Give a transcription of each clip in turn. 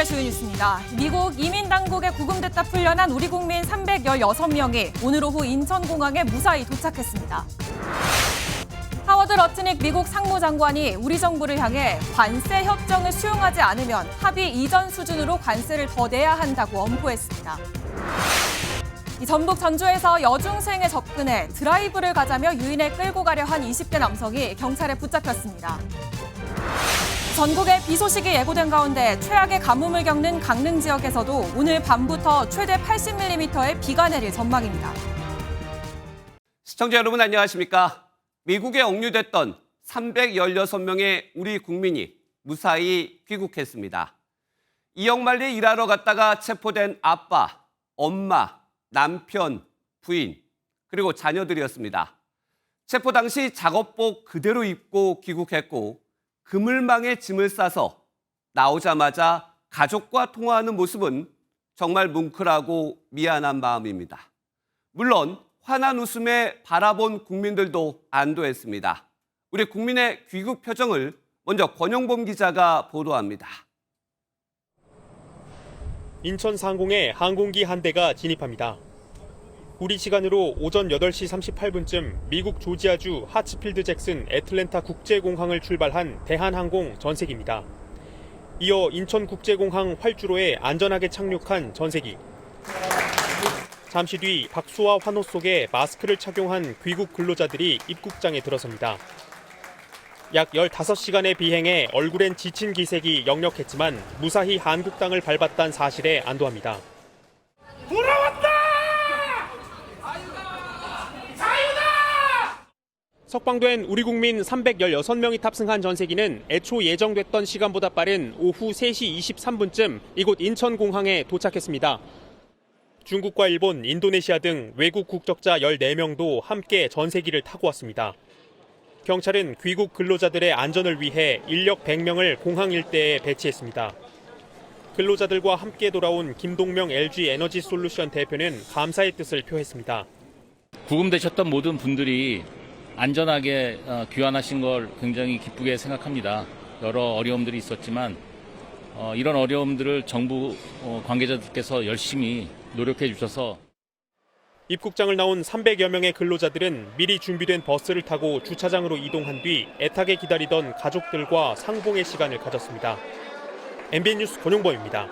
오늘의 주요 뉴스입니다. 미국 이민당국에 구금됐다 풀려난 우리 국민 316명이 오늘 오후 인천공항에 무사히 도착했습니다. 하워드 러트닉 미국 상무장관이 우리 정부를 향해 관세 협정을 수용하지 않으면 합의 이전 수준으로 관세를 더 내야 한다고 엄포했습니다. 전북 전주에서 여중생에 접근해 드라이브를 가자며 유인에 끌고 가려 한 20대 남성이 경찰에 붙잡혔습니다. 전국에 비 소식이 예고된 가운데 최악의 가뭄을 겪는 강릉 지역에서도 오늘 밤부터 최대 80mm의 비가 내릴 전망입니다. 시청자 여러분 안녕하십니까? 미국에 억류됐던 316명의 우리 국민이 무사히 귀국했습니다. 이역만리 일하러 갔다가 체포된 아빠, 엄마, 남편, 부인, 그리고 자녀들이었습니다. 체포 당시 작업복 그대로 입고 귀국했고 그물망에 짐을 싸서 나오자마자 가족과 통화하는 모습은 정말 뭉클하고 미안한 마음입니다. 물론 환한 웃음에 바라본 국민들도 안도했습니다. 우리 국민의 귀국 표정을 먼저 권영범 기자가 보도합니다. 인천 상공에 항공기 한 대가 진입합니다. 우리 시간으로 오전 8시 38분쯤 미국 조지아주 하츠필드 잭슨 애틀랜타 국제공항을 출발한 대한항공 전세기입니다. 이어 인천국제공항 활주로에 안전하게 착륙한 전세기. 잠시 뒤 박수와 환호 속에 마스크를 착용한 귀국 근로자들이 입국장에 들어섭니다. 약 15시간의 비행에 얼굴엔 지친 기색이 역력했지만 무사히 한국 땅을 밟았다는 사실에 안도합니다. 돌아왔다! 자유다! 석방된 우리 국민 316명이 탑승한 전세기는 애초 예정됐던 시간보다 빠른 오후 3시 23분쯤 이곳 인천공항에 도착했습니다. 중국과 일본, 인도네시아 등 외국 국적자 14명도 함께 전세기를 타고 왔습니다. 경찰은 귀국 근로자들의 안전을 위해 인력 100명을 공항 일대에 배치했습니다. 근로자들과 함께 돌아온 김동명 LG에너지솔루션 대표는 감사의 뜻을 표했습니다. 구금되셨던 모든 분들이 안전하게 귀환하신 걸 굉장히 기쁘게 생각합니다. 여러 어려움들이 있었지만 이런 어려움들을 정부 관계자들께서 열심히 노력해 주셔서 입국장을 나온 300여 명의 근로자들은 미리 준비된 버스를 타고 주차장으로 이동한 뒤 애타게 기다리던 가족들과 상봉의 시간을 가졌습니다. MBN 뉴스 권용범입니다.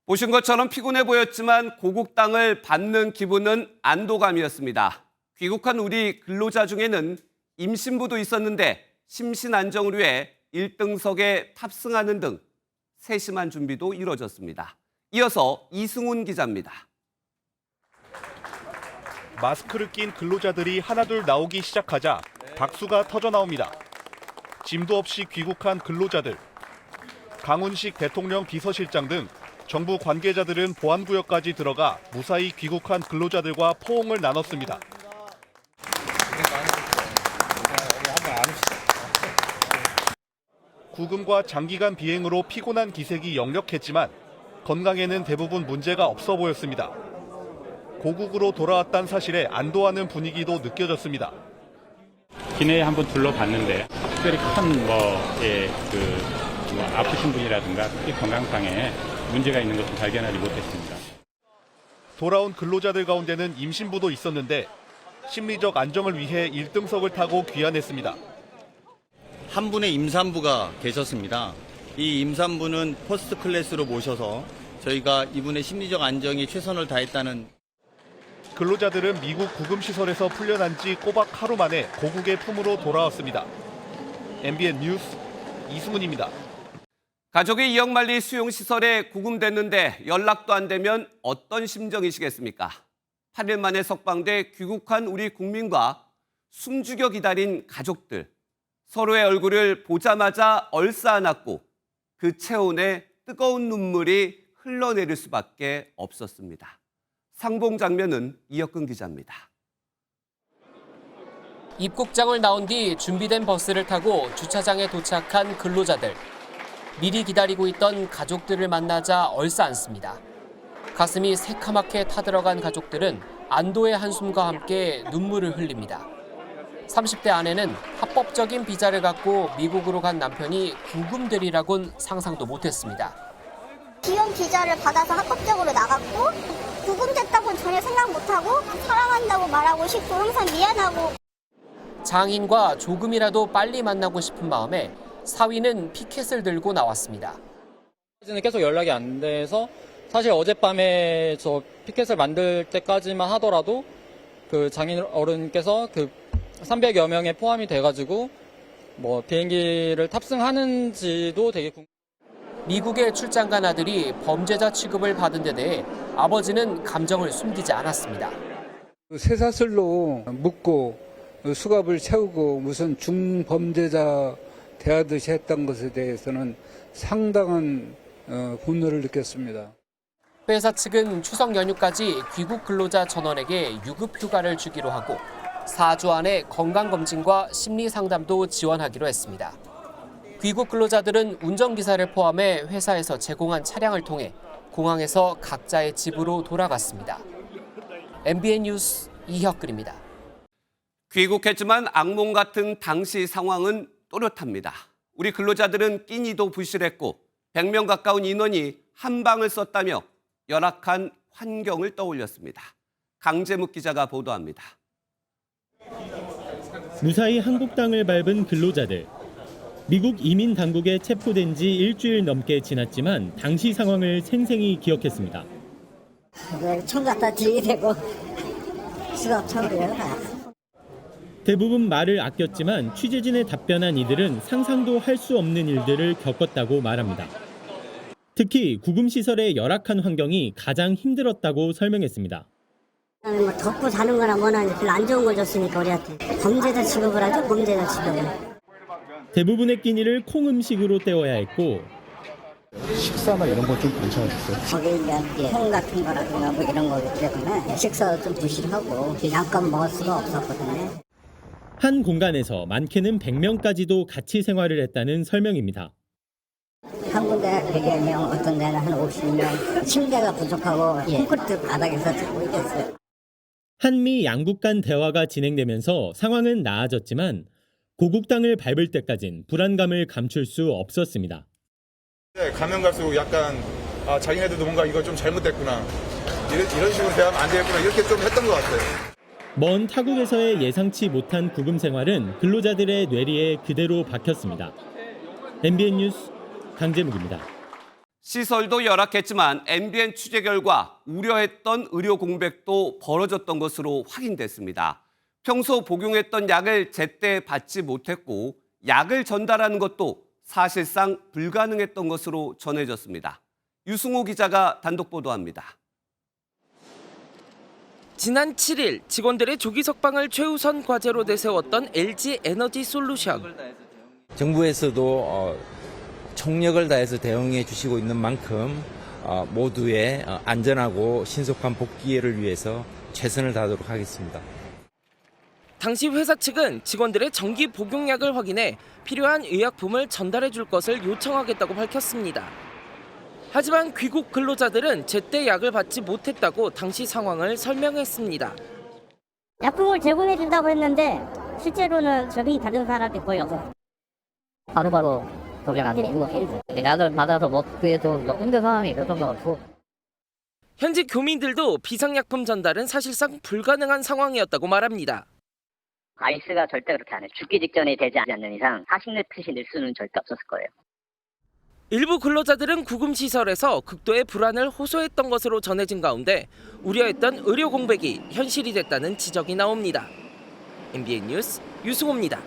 보신 것처럼 피곤해 보였지만 고국 땅을 받는 기분은 안도감이었습니다. 귀국한 우리 근로자 중에는 임신부도 있었는데 심신 안정을 위해 1등석에 탑승하는 등 세심한 준비도 이뤄졌습니다. 이어서 이승훈 기자입니다. 마스크를 낀 근로자들이 하나둘 나오기 시작하자 박수가 터져 나옵니다. 짐도 없이 귀국한 근로자들. 강훈식 대통령 비서실장 등 정부 관계자들은 보안구역까지 들어가 무사히 귀국한 근로자들과 포옹을 나눴습니다. 구금과 장기간 비행으로 피곤한 기색이 역력했지만 건강에는 대부분 문제가 없어 보였습니다. 고국으로 돌아왔다는 사실에 안도하는 분위기도 느껴졌습니다. 기내에 한번 둘러봤는데 특별히 큰 아프신 분이라든가 특히 건강상에 문제가 있는 것은 발견하지 못했습니다. 돌아온 근로자들 가운데는 임신부도 있었는데 심리적 안정을 위해 1등석을 타고 귀환했습니다. 한 분의 임산부가 계셨습니다. 이 임산부는 퍼스트 클래스로 모셔서 저희가 이분의 심리적 안정에 최선을 다했다는. 근로자들은 미국 구금시설에서 풀려난 지 꼬박 하루 만에 고국의 품으로 돌아왔습니다. MBN 뉴스 이승훈입니다. 가족이 이역만리 수용시설에 구금됐는데 연락도 안 되면 어떤 심정이시겠습니까? 8일 만에 석방돼 귀국한 우리 국민과 숨죽여 기다린 가족들. 서로의 얼굴을 보자마자 얼싸안았고 그 체온에 뜨거운 눈물이 흘러내릴 수밖에 없었습니다. 상봉 장면은 이혁근 기자입니다. 입국장을 나온 뒤 준비된 버스를 타고 주차장에 도착한 근로자들. 미리 기다리고 있던 가족들을 만나자 얼싸안습니다. 가슴이 새카맣게 타들어간 가족들은 안도의 한숨과 함께 눈물을 흘립니다. 30대 아내는 합법적인 비자를 갖고 미국으로 간 남편이 구금되리라곤 상상도 못했습니다. 지원 비자를 받아서 합법적으로 나갔고 구금됐다고는 전혀 생각 못하고 사랑한다고 말하고 싶고 항상 미안하고. 장인과 조금이라도 빨리 만나고 싶은 마음에 사위는 피켓을 들고 나왔습니다. 계속 연락이 안 돼서 사실 어젯밤에 저 피켓을 만들 때까지만 하더라도 그 장인 어른께서 그 300여 명에 포함이 돼가지고 뭐 비행기를 탑승하는지도 되게 미국에 출장 간 아들이 범죄자 취급을 받은 데 대해 아버지는 감정을 숨기지 않았습니다. 쇠사슬로 묶고 수갑을 채우고 무슨 중범죄자 대하듯이 했던 것에 대해서는 상당한 분노를 느꼈습니다. 회사 측은 추석 연휴까지 귀국 근로자 전원에게 유급 휴가를 주기로 하고 4주 안에 건강검진과 심리상담도 지원하기로 했습니다. 귀국 근로자들은 운전기사를 포함해 회사에서 제공한 차량을 통해 공항에서 각자의 집으로 돌아갔습니다. MBN 뉴스 이혁근입니다. 귀국했지만 악몽 같은 당시 상황은 또렷합니다. 우리 근로자들은 끼니도 부실했고 100명 가까운 인원이 한 방을 썼다며 열악한 환경을 떠올렸습니다. 강재묵 기자가 보도합니다. 무사히 한국 땅을 밟은 근로자들. 미국 이민 당국에 체포된 지 일주일 넘게 지났지만 당시 상황을 생생히 기억했습니다. 총 갖다 들이대고 수갑차고요. 대부분 말을 아꼈지만 취재진에 답변한 이들은 상상도 할 수 없는 일들을 겪었다고 말합니다. 특히 구금시설의 열악한 환경이 가장 힘들었다고 설명했습니다. 뭐 덮고 자는 거나 뭐나 별로 안 좋은 걸 줬으니까 우리한테 범죄자 취급을 하죠. 범죄자 취급을. 대부분의 끼니를 콩 음식으로 때워야 했고 식사나 이런 건 좀 괜찮았어요? 거기에 콩 같은 거라든가 뭐 이런 거기 때문에 식사도 좀 부실하고 양껏 먹을 수가 없었거든요. 한 공간에서 많게는 100명까지도 같이 생활을 했다는 설명입니다. 한 군데 100여 명, 어떤 데는 한 50명, 침대가 부족하고 콘크리트 바닥에서 자고 있겠어요. 한미 양국 간 대화가 진행되면서 상황은 나아졌지만 고국 땅을 밟을 때까진 불안감을 감출 수 없었습니다. 가면 갈수록 약간 자기네들도 뭔가 이거 좀 잘못됐구나. 이런 식으로 대하면 안 되겠구나. 이렇게 좀 했던 것 같아요. 먼 타국에서의 예상치 못한 구금 생활은 근로자들의 뇌리에 그대로 박혔습니다. MBN 뉴스 강재묵입니다. 시설도 열악했지만 MBN 취재 결과 우려했던 의료 공백도 벌어졌던 것으로 확인됐습니다. 평소 복용했던 약을 제때 받지 못했고 약을 전달하는 것도 사실상 불가능했던 것으로 전해졌습니다. 유승호 기자가 단독 보도합니다. 지난 7일 직원들의 조기 석방을 최우선 과제로 내세웠던 LG 에너지 솔루션. 정부에서도 총력을 다해서 대응해 주시고 있는 만큼 모두의 안전하고 신속한 복귀를 위해서 최선을 다하도록 하겠습니다. 당시 회사 측은 직원들의 정기 복용약을 확인해 필요한 의약품을 전달해 줄 것을 요청하겠다고 밝혔습니다. 하지만 귀국 근로자들은 제때 약을 받지 못했다고 당시 상황을 설명했습니다. 약품을 제공해 준다고 했는데 실제로는 적응이 다른 사람이 거의 없어. 바로바로 복용 안 되고 약을 받아서 먹기에도 힘든 상황이 있었던 것 같고. 현지 교민들도 비상약품 전달은 사실상 불가능한 상황이었다고 말합니다. 아이스가 절대 그렇게 안 해. 죽기 직전에 되지 않는 이상 사식내 뜻이 늘 수는 절대 없었을 거예요. 일부 근로자들은 구금시설에서 극도의 불안을 호소했던 것으로 전해진 가운데 우려했던 의료 공백이 현실이 됐다는 지적이 나옵니다. MBN 뉴스 유승호입니다.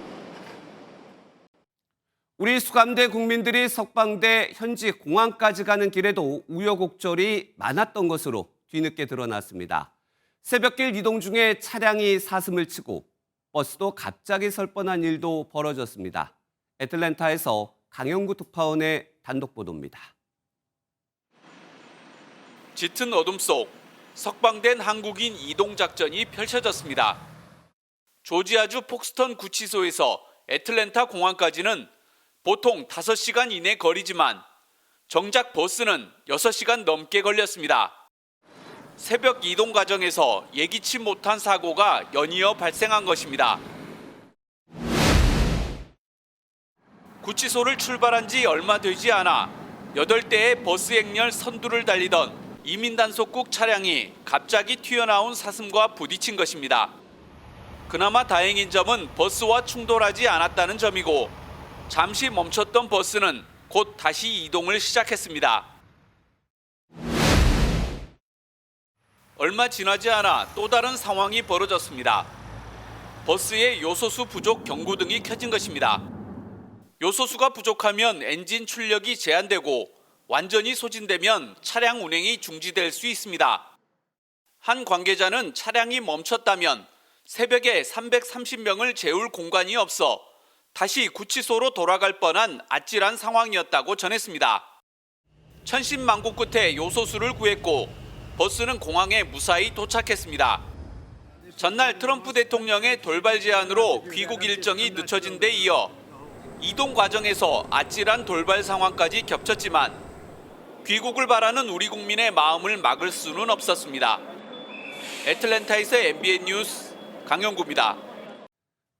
우리 수감대 국민들이 석방돼 현지 공항까지 가는 길에도 우여곡절이 많았던 것으로 뒤늦게 드러났습니다. 새벽길 이동 중에 차량이 사슴을 치고 버스도 갑자기 설 뻔한 일도 벌어졌습니다. 애틀랜타에서 강영구 특파원의 단독 보도입니다. 짙은 어둠 속 석방된 한국인 이동 작전이 펼쳐졌습니다. 조지아주 폭스턴 구치소에서 애틀랜타 공항까지는 보통 5시간 이내 거리지만 정작 버스는 6시간 넘게 걸렸습니다. 새벽 이동 과정에서 예기치 못한 사고가 연이어 발생한 것입니다. 구치소를 출발한 지 얼마 되지 않아 8대의 버스 행렬 선두를 달리던 이민단속국 차량이 갑자기 튀어나온 사슴과 부딪힌 것입니다. 그나마 다행인 점은 버스와 충돌하지 않았다는 점이고 잠시 멈췄던 버스는 곧 다시 이동을 시작했습니다. 얼마 지나지 않아 또 다른 상황이 벌어졌습니다. 버스에 요소수 부족 경고등이 켜진 것입니다. 요소수가 부족하면 엔진 출력이 제한되고 완전히 소진되면 차량 운행이 중지될 수 있습니다. 한 관계자는 차량이 멈췄다면 새벽에 330명을 재울 공간이 없어 다시 구치소로 돌아갈 뻔한 아찔한 상황이었다고 전했습니다. 천신만고 끝에 요소수를 구했고 버스는 공항에 무사히 도착했습니다. 전날 트럼프 대통령의 돌발 제안으로 귀국 일정이 늦춰진 데 이어 이동 과정에서 아찔한 돌발 상황까지 겹쳤지만 귀국을 바라는 우리 국민의 마음을 막을 수는 없었습니다. 애틀랜타에서 MBN 뉴스 강영구입니다.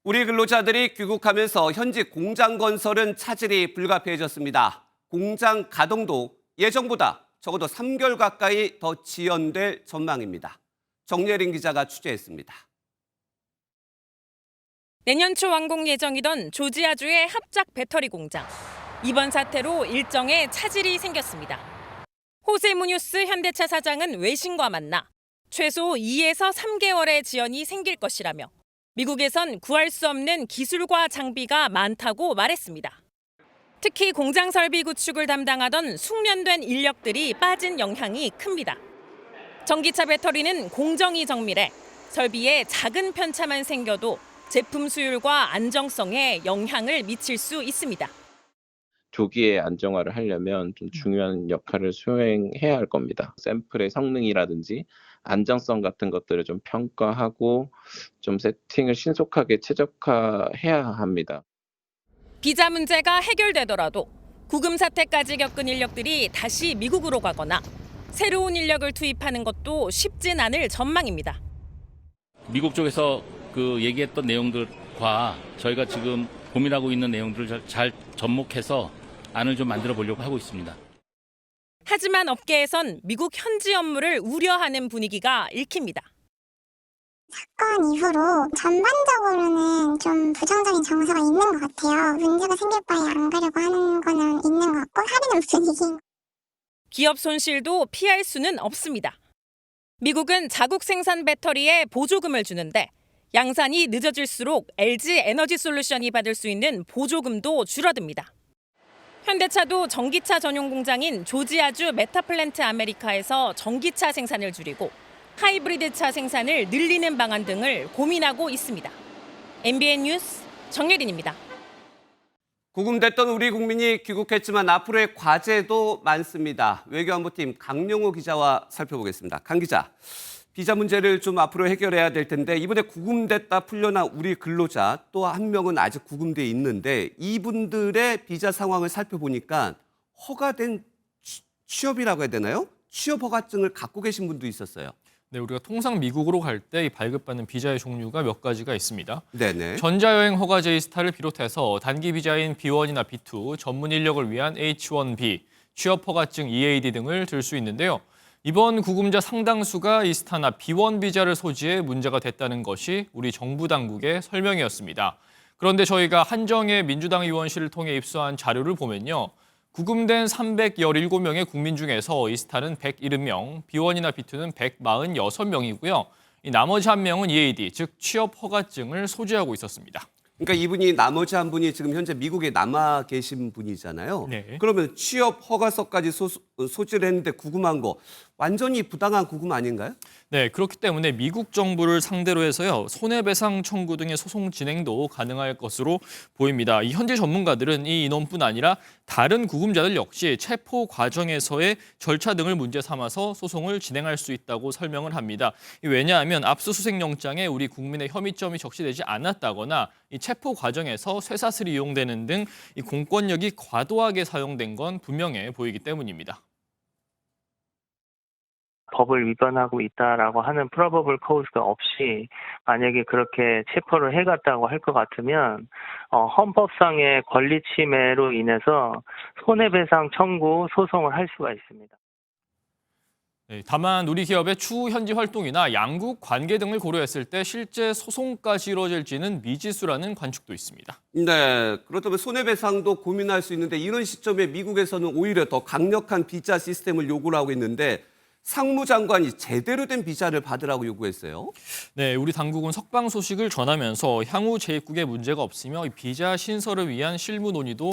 우리 근로자들이 귀국하면서 현지 공장 건설은 차질이 불가피해졌습니다. 공장 가동도 예정보다 적어도 3개월 가까이 더 지연될 전망입니다. 정예린 기자가 취재했습니다. 내년 초 완공 예정이던 조지아주의 합작 배터리 공장. 이번 사태로 일정에 차질이 생겼습니다. 호세 무뉴스 현대차 사장은 외신과 만나 최소 2에서 3개월의 지연이 생길 것이라며 미국에선 구할 수 없는 기술과 장비가 많다고 말했습니다. 특히 공장 설비 구축을 담당하던 숙련된 인력들이 빠진 영향이 큽니다. 전기차 배터리는 공정이 정밀해 설비에 작은 편차만 생겨도 제품 수율과 안정성에 영향을 미칠 수 있습니다. 조기에 안정화를 하려면 좀 중요한 역할을 수행해야 할 겁니다. 샘플의 성능이라든지 안정성 같은 것들을 좀 평가하고 좀 세팅을 신속하게 최적화해야 합니다. 비자 문제가 해결되더라도 구금 사태까지 겪은 인력들이 다시 미국으로 가거나 새로운 인력을 투입하는 것도 쉽진 않을 전망입니다. 미국 쪽에서 얘기했던 내용들과 저희가 지금 고민하고 있는 내용들을 잘 접목해서 안을 좀 만들어 보려고 하고 있습니다. 하지만 업계에선 미국 현지 업무를 우려하는 분위기가 읽힙니다. 사건 이후로 전반적으로는 좀 부정적인 정서가 있는 것 같아요. 문제가 생길 바에 안 가려고 하는 거는 있는 것 같고 합의는 분위기인. 기업 손실도 피할 수는 없습니다. 미국은 자국 생산 배터리에 보조금을 주는데 양산이 늦어질수록 LG 에너지 솔루션이 받을 수 있는 보조금도 줄어듭니다. 현대차도 전기차 전용 공장인 조지아주 메타플랜트 아메리카에서 전기차 생산을 줄이고 하이브리드차 생산을 늘리는 방안 등을 고민하고 있습니다. MBN 뉴스 정예린입니다. 구금됐던 우리 국민이 귀국했지만 앞으로의 과제도 많습니다. 외교안보팀 강용호 기자와 살펴보겠습니다. 강 기자, 비자 문제를 좀 앞으로 해결해야 될 텐데 이번에 구금됐다 풀려난 우리 근로자 또 한 명은 아직 구금돼 있는데 이분들의 비자 상황을 살펴보니까 허가된 취업이라고 해야 되나요? 취업 허가증을 갖고 계신 분도 있었어요. 네, 우리가 통상 미국으로 갈 때 발급받는 비자의 종류가 몇 가지가 있습니다. 네네. 전자여행 허가 J스타를 비롯해서 단기 비자인 B1이나 B2, 전문 인력을 위한 H1B, 취업 허가증 EAD 등을 들 수 있는데요. 이번 구금자 상당수가 이 스타나 B1 비자를 소지해 문제가 됐다는 것이 우리 정부 당국의 설명이었습니다. 그런데 저희가 한정혜 민주당 의원실을 통해 입수한 자료를 보면요. 구금된 317명의 국민 중에서 이 스타는 170명, B1이나 B2는 146명이고요. 이 나머지 한 명은 EAD, 즉 취업 허가증을 소지하고 있었습니다. 그러니까 이분이 나머지 한 분이 지금 현재 미국에 남아 계신 분이잖아요. 네. 그러면 취업 허가서까지 소지를 했는데 구금한 거 완전히 부당한 구금 아닌가요? 네, 그렇기 때문에 미국 정부를 상대로 해서요. 손해배상 청구 등의 소송 진행도 가능할 것으로 보입니다. 이 현지 전문가들은 이 인원뿐 아니라 다른 구금자들 역시 체포 과정에서의 절차 등을 문제 삼아서 소송을 진행할 수 있다고 설명을 합니다. 왜냐하면 압수수색 영장에 우리 국민의 혐의점이 적시되지 않았다거나 이 체포 과정에서 쇠사슬이 이용되는 등 이 공권력이 과도하게 사용된 건 분명해 보이기 때문입니다. 법을 위반하고 있다라고 하는 프로버블 코즈가 없이 만약에 그렇게 체포를 해갔다고 할 것 같으면 헌법상의 권리 침해로 인해서 손해배상 청구 소송을 할 수가 있습니다. 네, 다만 우리 기업의 추후 현지 활동이나 양국 관계 등을 고려했을 때 실제 소송까지 이루어질지는 미지수라는 관측도 있습니다. 네, 그렇다면 손해배상도 고민할 수 있는데 이런 시점에 미국에서는 오히려 더 강력한 비자 시스템을 요구를 하고 있는데 상무장관이 제대로 된 비자를 받으라고 요구했어요. 네, 우리 당국은 석방 소식을 전하면서 향후 재입국에 문제가 없으며 비자 신설을 위한 실무 논의도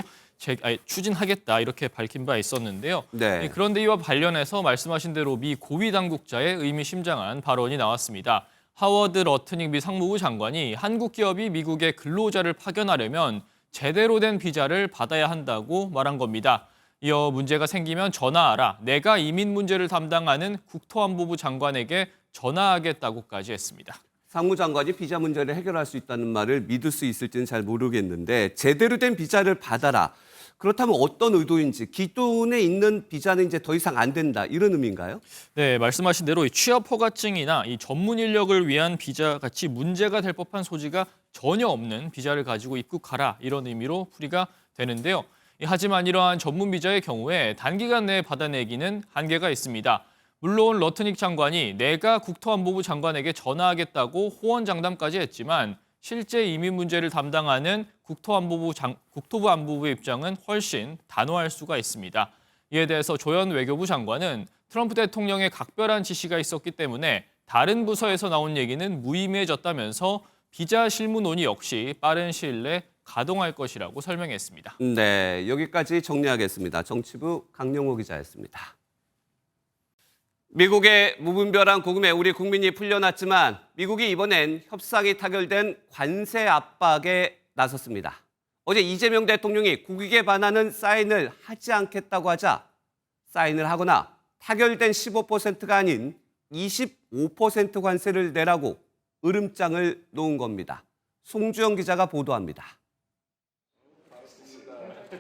추진하겠다 이렇게 밝힌 바 있었는데요. 네. 그런데 이와 관련해서 말씀하신 대로 미 고위 당국자의 의미심장한 발언이 나왔습니다. 하워드 러트닉 미 상무부 장관이 한국 기업이 미국에 근로자를 파견하려면 제대로 된 비자를 받아야 한다고 말한 겁니다. 이어 문제가 생기면 전화하라. 내가 이민 문제를 담당하는 국토안보부 장관에게 전화하겠다고까지 했습니다. 상무장관이 비자 문제를 해결할 수 있다는 말을 믿을 수 있을지는 잘 모르겠는데 제대로 된 비자를 받아라. 그렇다면 어떤 의도인지 기존에 있는 비자는 이제 더 이상 안 된다 이런 의미인가요? 네, 말씀하신 대로 이 취업 허가증이나 이 전문 인력을 위한 비자 같이 문제가 될 법한 소지가 전혀 없는 비자를 가지고 입국하라 이런 의미로 풀이가 되는데요. 하지만 이러한 전문 비자의 경우에 단기간 내에 받아내기는 한계가 있습니다. 물론 러트닉 장관이 내가 국토안보부 장관에게 전화하겠다고 호언장담까지 했지만 실제 이민 문제를 담당하는 국토부 안보부의 입장은 훨씬 단호할 수가 있습니다. 이에 대해서 조현 외교부 장관은 트럼프 대통령의 각별한 지시가 있었기 때문에 다른 부서에서 나온 얘기는 무의미해졌다면서 비자 실무 논의 역시 빠른 시일 내 가동할 것이라고 설명했습니다. 네, 여기까지 정리하겠습니다. 정치부 강영호 기자였습니다. 미국의 무분별한 고금에 우리 국민이 풀려났지만 미국이 이번엔 협상이 타결된 관세 압박에 나섰습니다. 어제 이재명 대통령이 국익에 반하는 사인을 하지 않겠다고 하자 사인을 하거나 타결된 15%가 아닌 25% 관세를 내라고 으름장을 놓은 겁니다. 송주영 기자가 보도합니다.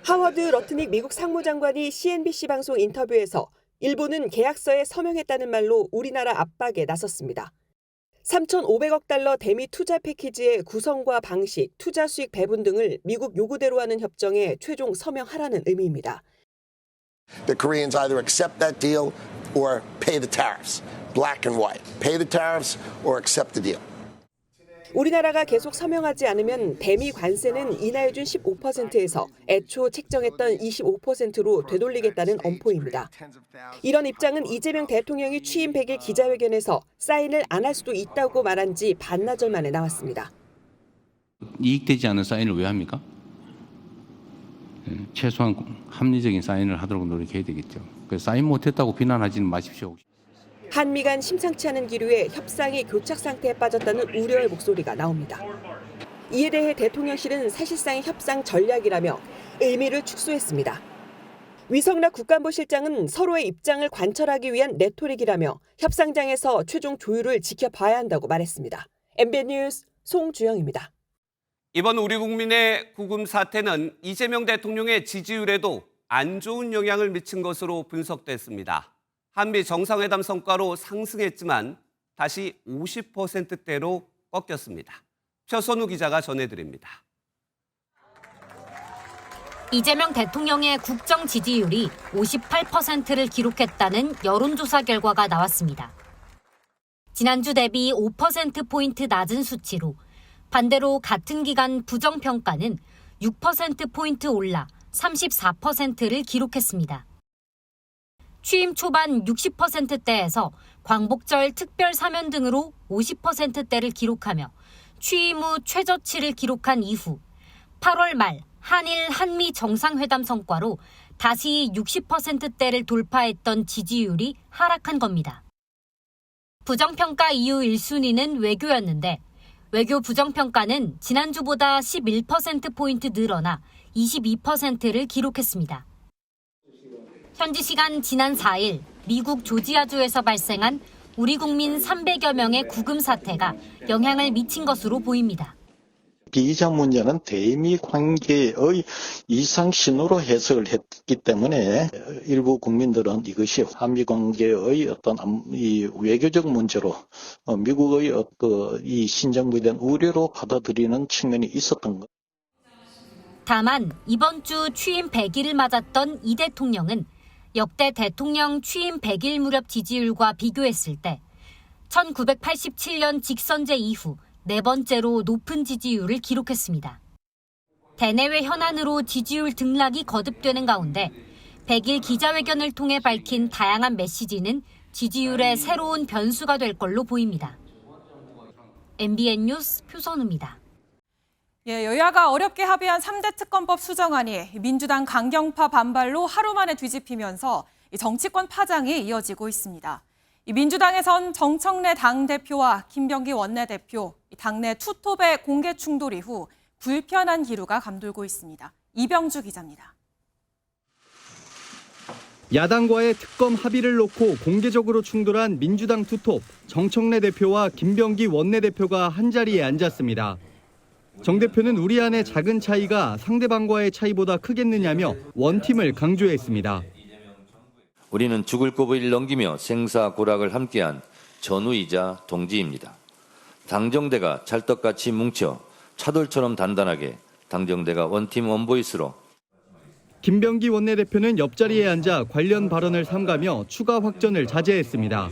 하워드 러트닉 미국 상무장관이 CNBC 방송 인터뷰에서 일본은 계약서에 서명했다는 말로 우리나라 압박에 나섰습니다. 3,500억 달러 대미 투자 패키지의 구성과 방식, 투자 수익 배분 등을 미국 요구대로 하는 협정에 최종 서명하라는 의미입니다. The Koreans either accept that deal or pay the tariffs. Black and white. Pay the tariffs or accept the deal. 우리나라가 계속 서명하지 않으면 대미 관세는 인하해준 15%에서 애초 책정했던 25%로 되돌리겠다는 엄포입니다. 이런 입장은 이재명 대통령이 취임 100일 기자회견에서 사인을 안 할 수도 있다고 말한 지 반나절 만에 나왔습니다. 이익되지 않은 사인을 왜 합니까? 최소한 합리적인 사인을 하도록 노력해야 되겠죠. 사인 못했다고 비난하지는 마십시오. 한미 간 심상치 않은 기류에 협상이 교착 상태에 빠졌다는 우려의 목소리가 나옵니다. 이에 대해 대통령실은 사실상의 협상 전략이라며 의미를 축소했습니다. 위성락 국가안보실장은 서로의 입장을 관철하기 위한 레토릭이라며 협상장에서 최종 조율을 지켜봐야 한다고 말했습니다. MBN 뉴스 송주영입니다. 이번 우리 국민의 구금 사태는 이재명 대통령의 지지율에도 안 좋은 영향을 미친 것으로 분석됐습니다. 한미 정상회담 성과로 상승했지만 다시 50%대로 꺾였습니다. 표선우 기자가 전해드립니다. 이재명 대통령의 국정 지지율이 58%를 기록했다는 여론조사 결과가 나왔습니다. 지난주 대비 5%포인트 낮은 수치로 반대로 같은 기간 부정평가는 6%포인트 올라 34%를 기록했습니다. 취임 초반 60%대에서 광복절 특별 사면 등으로 50%대를 기록하며 취임 후 최저치를 기록한 이후 8월 말 한일 한미 정상회담 성과로 다시 60%대를 돌파했던 지지율이 하락한 겁니다. 부정평가 이후 1순위는 외교였는데 외교 부정평가는 지난주보다 11%포인트 늘어나 22%를 기록했습니다. 현지 시간 지난 4일 미국 조지아주에서 발생한 우리 국민 300여 명의 구금 사태가 영향을 미친 것으로 보입니다. 비자 문제는 대미 관계의 이상 신호로 해석을 했기 때문에 일부 국민들은 이것이 한미 관계의 어떤 이 외교적 문제로 미국의 이 신정부에 대한 우려로 받아들이는 측면이 있었던 것. 다만 이번 주 취임 100일을 맞았던 이 대통령은 역대 대통령 취임 100일 무렵 지지율과 비교했을 때 1987년 직선제 이후 네 번째로 높은 지지율을 기록했습니다. 대내외 현안으로 지지율 등락이 거듭되는 가운데 100일 기자회견을 통해 밝힌 다양한 메시지는 지지율의 새로운 변수가 될 걸로 보입니다. MBN 뉴스 표선우입니다. 여야가 어렵게 합의한 3대 특검법 수정안이 민주당 강경파 반발로 하루 만에 뒤집히면서 정치권 파장이 이어지고 있습니다. 민주당에선 정청래 당대표와 김병기 원내대표, 당내 투톱의 공개 충돌 이후 불편한 기류가 감돌고 있습니다. 이병주 기자입니다. 야당과의 특검 합의를 놓고 공개적으로 충돌한 민주당 투톱, 정청래 대표와 김병기 원내대표가 한자리에 앉았습니다. 정 대표는 우리 안의 작은 차이가 상대방과의 차이보다 크겠느냐며 원팀을 강조했습니다. 우리는 죽을 고비를 넘기며 생사고락을 함께한 전우이자 동지입니다. 당정대가 찰떡같이 뭉쳐 차돌처럼 단단하게 당정대가 원팀 원보이스로. 김병기 원내대표는 옆자리에 앉아 관련 발언을 삼가며 추가 확전을 자제했습니다.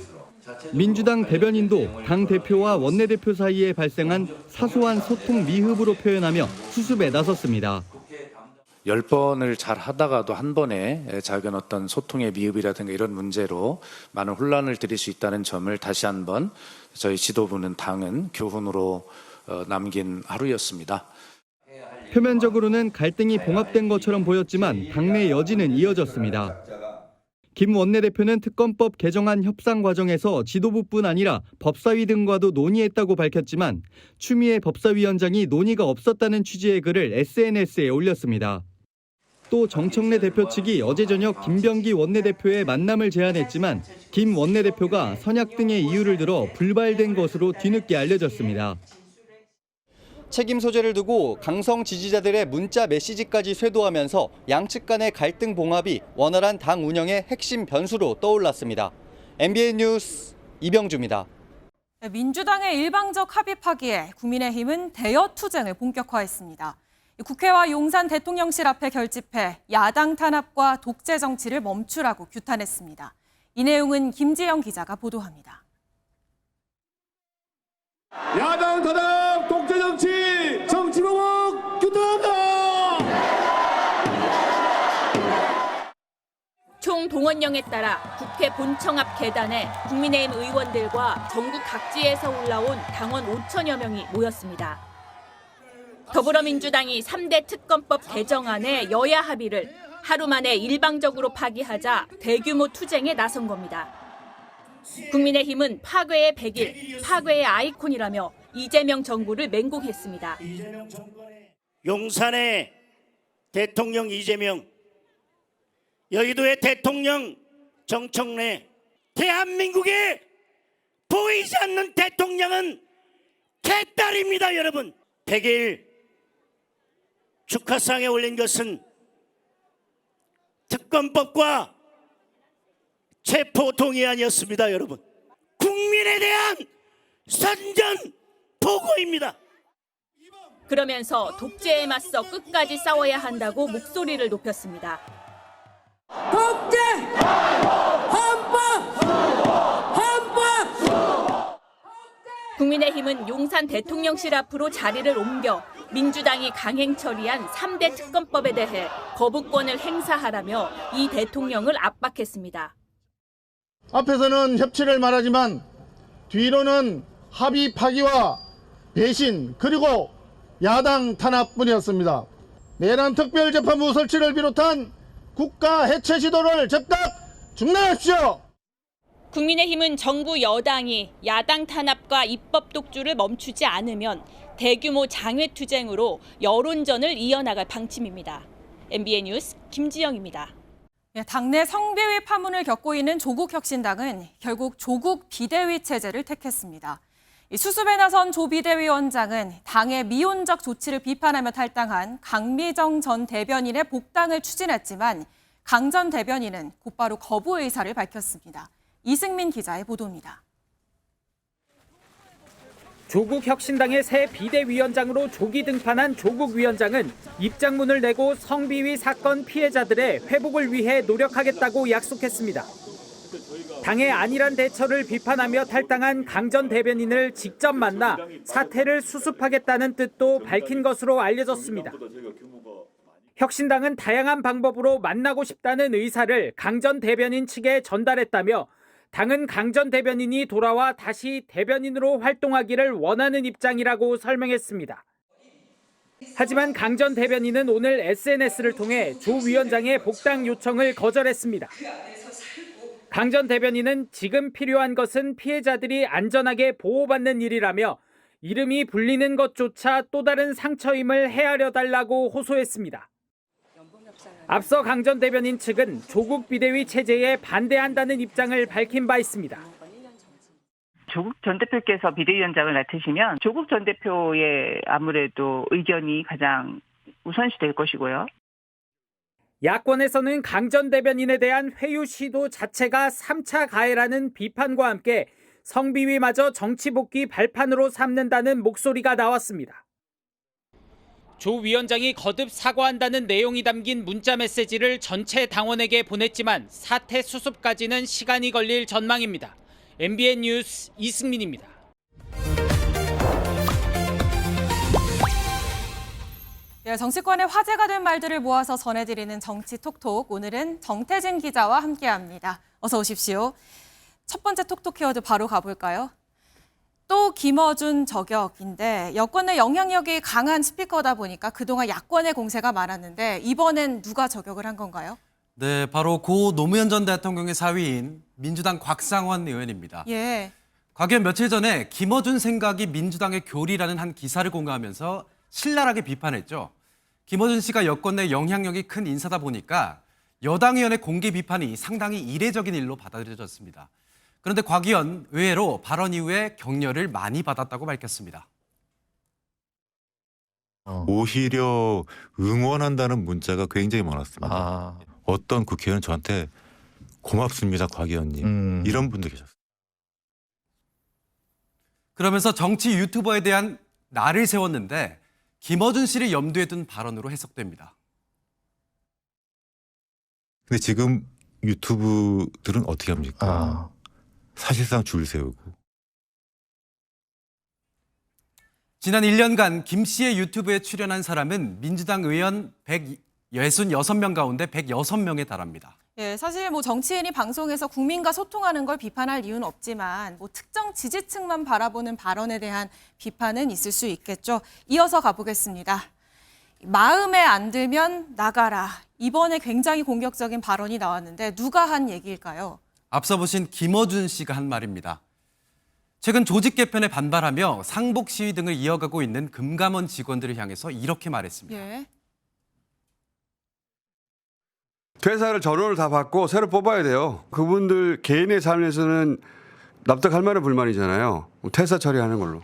민주당 대변인도 당 대표와 원내대표 사이에 발생한 사소한 소통 미흡으로 표현하며 수습에 나섰습니다. 10번을 잘 하다가도 한 번에 작은 어떤 소통의 미흡이라든가 이런 문제로 많은 혼란을 드릴 수 있다는 점을 다시 한번 저희 지도부는 당은 교훈으로 남긴 하루였습니다. 표면적으로는 갈등이 봉합된 것처럼 보였지만 당내 여지는 이어졌습니다. 김 원내대표는 특검법 개정안 협상 과정에서 지도부뿐 아니라 법사위 등과도 논의했다고 밝혔지만 추미애 법사위원장이 논의가 없었다는 취지의 글을 SNS에 올렸습니다. 또 정청래 대표 측이 어제 저녁 김병기 원내대표의 만남을 제안했지만 김 원내대표가 선약 등의 이유를 들어 불발된 것으로 뒤늦게 알려졌습니다. 책임 소재를 두고 강성 지지자들의 문자 메시지까지 쇄도하면서 양측 간의 갈등 봉합이 원활한 당 운영의 핵심 변수로 떠올랐습니다. MBN 뉴스 이병주입니다. 민주당의 일방적 합의 파기에 국민의힘은 대여 투쟁을 본격화했습니다. 국회와 용산 대통령실 앞에 결집해 야당 탄압과 독재 정치를 멈추라고 규탄했습니다. 이 내용은 김지영 기자가 보도합니다. 야당 탄압, 독재 정치, 정치보복 규탄한다! 총동원령에 따라 국회 본청 앞 계단에 국민의힘 의원들과 전국 각지에서 올라온 당원 5천여 명이 모였습니다. 더불어민주당이 3대 특검법 개정안의 여야 합의를 하루 만에 일방적으로 파기하자 대규모 투쟁에 나선 겁니다. 국민의힘은 파괴의 100일, 파괴의 아이콘이라며 이재명 정부를 맹공했습니다. 용산의 대통령 이재명, 여의도의 대통령 정청래, 대한민국에 보이지 않는 대통령은 개딸입니다, 여러분. 100일 축하상에 올린 것은 특검법과 체포동의안이었습니다, 여러분. 국민에 대한 선전포고입니다. 그러면서 독재에 맞서 끝까지 싸워야 한다고 목소리를 높였습니다. 독재! 헌법! 헌법! 국민의힘은 용산 대통령실 앞으로 자리를 옮겨 민주당이 강행 처리한 3대 특검법에 대해 거부권을 행사하라며 이 대통령을 압박했습니다. 앞에서는 협치를 말하지만 뒤로는 합의 파기와 배신 그리고 야당 탄압뿐이었습니다. 내란 특별재판부 설치를 비롯한 국가 해체 시도를 즉각 중단하십시오. 국민의힘은 정부 여당이 야당 탄압과 입법 독주를 멈추지 않으면 대규모 장외투쟁으로 여론전을 이어나갈 방침입니다. MBN 뉴스 김지영입니다. 당내 성비위 파문을 겪고 있는 조국혁신당은 결국 조국 비대위 체제를 택했습니다. 이 수습에 나선 조 비대위원장은 당의 미온적 조치를 비판하며 탈당한 강미정 전 대변인의 복당을 추진했지만 강 전 대변인은 곧바로 거부 의사를 밝혔습니다. 이승민 기자의 보도입니다. 조국 혁신당의 새 비대위원장으로 조기 등판한 조국 위원장은 입장문을 내고 성비위 사건 피해자들의 회복을 위해 노력하겠다고 약속했습니다. 당의 안일한 대처를 비판하며 탈당한 강 전 대변인을 직접 만나 사태를 수습하겠다는 뜻도 밝힌 것으로 알려졌습니다. 혁신당은 다양한 방법으로 만나고 싶다는 의사를 강 전 대변인 측에 전달했다며 당은 강 전 대변인이 돌아와 다시 대변인으로 활동하기를 원하는 입장이라고 설명했습니다. 하지만 강 전 대변인은 오늘 SNS를 통해 조 위원장의 복당 요청을 거절했습니다. 강 전 대변인은 지금 필요한 것은 피해자들이 안전하게 보호받는 일이라며 이름이 불리는 것조차 또 다른 상처임을 헤아려 달라고 호소했습니다. 앞서 강 전 대변인 측은 조국 비대위 체제에 반대한다는 입장을 밝힌 바 있습니다. 조국 전 대표께서 비대위원장을 맡으시면 조국 전 대표의 아무래도 의견이 가장 우선시 될 것이고요. 야권에서는 강 전 대변인에 대한 회유 시도 자체가 3차 가해라는 비판과 함께 성비위마저 정치 복귀 발판으로 삼는다는 목소리가 나왔습니다. 조 위원장이 거듭 사과한다는 내용이 담긴 문자 메시지를 전체 당원에게 보냈지만 사태 수습까지는 시간이 걸릴 전망입니다. MBN 뉴스 이승민입니다. 정치권의 화제가 된 말들을 모아서 전해드리는 정치 톡톡. 오늘은 정태진 기자와 함께합니다. 어서 오십시오. 첫 번째 톡톡 키워드 바로 가볼까요? 또 김어준 저격인데 여권 내 영향력이 강한 스피커다 보니까 그동안 야권의 공세가 많았는데 이번엔 누가 저격을 한 건가요? 네, 바로 고 노무현 전 대통령의 사위인 민주당 곽상원 의원입니다. 예. 곽 의원 며칠 전에 김어준 생각이 민주당의 교리라는 한 기사를 공개하면서 신랄하게 비판했죠. 김어준 씨가 여권 내 영향력이 큰 인사다 보니까 여당 의원의 공개 비판이 상당히 이례적인 일로 받아들여졌습니다. 그런데 곽 의원 의외로 발언 이후에 격려를 많이 받았다고 밝혔습니다. 오히려 응원한다는 문자가 굉장히 많았습니다. 어떤 국회의원 저한테 고맙습니다, 곽 의원님. 이런 분도 계셨어요. 그러면서 정치 유튜버에 대한 날을 세웠는데 김어준 씨를 염두에 둔 발언으로 해석됩니다. 근데 지금 유튜브들은 어떻게 합니까? 사실상 줄 세우고. 지난 1년간 김 씨의 유튜브에 출연한 사람은 민주당 의원 166명 가운데 106명에 달합니다. 예, 사실 정치인이 방송에서 국민과 소통하는 걸 비판할 이유는 없지만 특정 지지층만 바라보는 발언에 대한 비판은 있을 수 있겠죠. 이어서 가보겠습니다. 마음에 안 들면 나가라. 이번에 굉장히 공격적인 발언이 나왔는데 누가 한 얘기일까요? 앞서 보신 김어준 씨가 한 말입니다. 최근 조직 개편에 반발하며 상복 시위 등을 이어가고 있는 금감원 직원들을 향해서 이렇게 말했습니다. 예. 퇴사를 전원을 다 받고 새로 뽑아야 돼요. 그분들 개인의 삶에서는 납득할 만한 불만이잖아요. 퇴사 처리하는 걸로.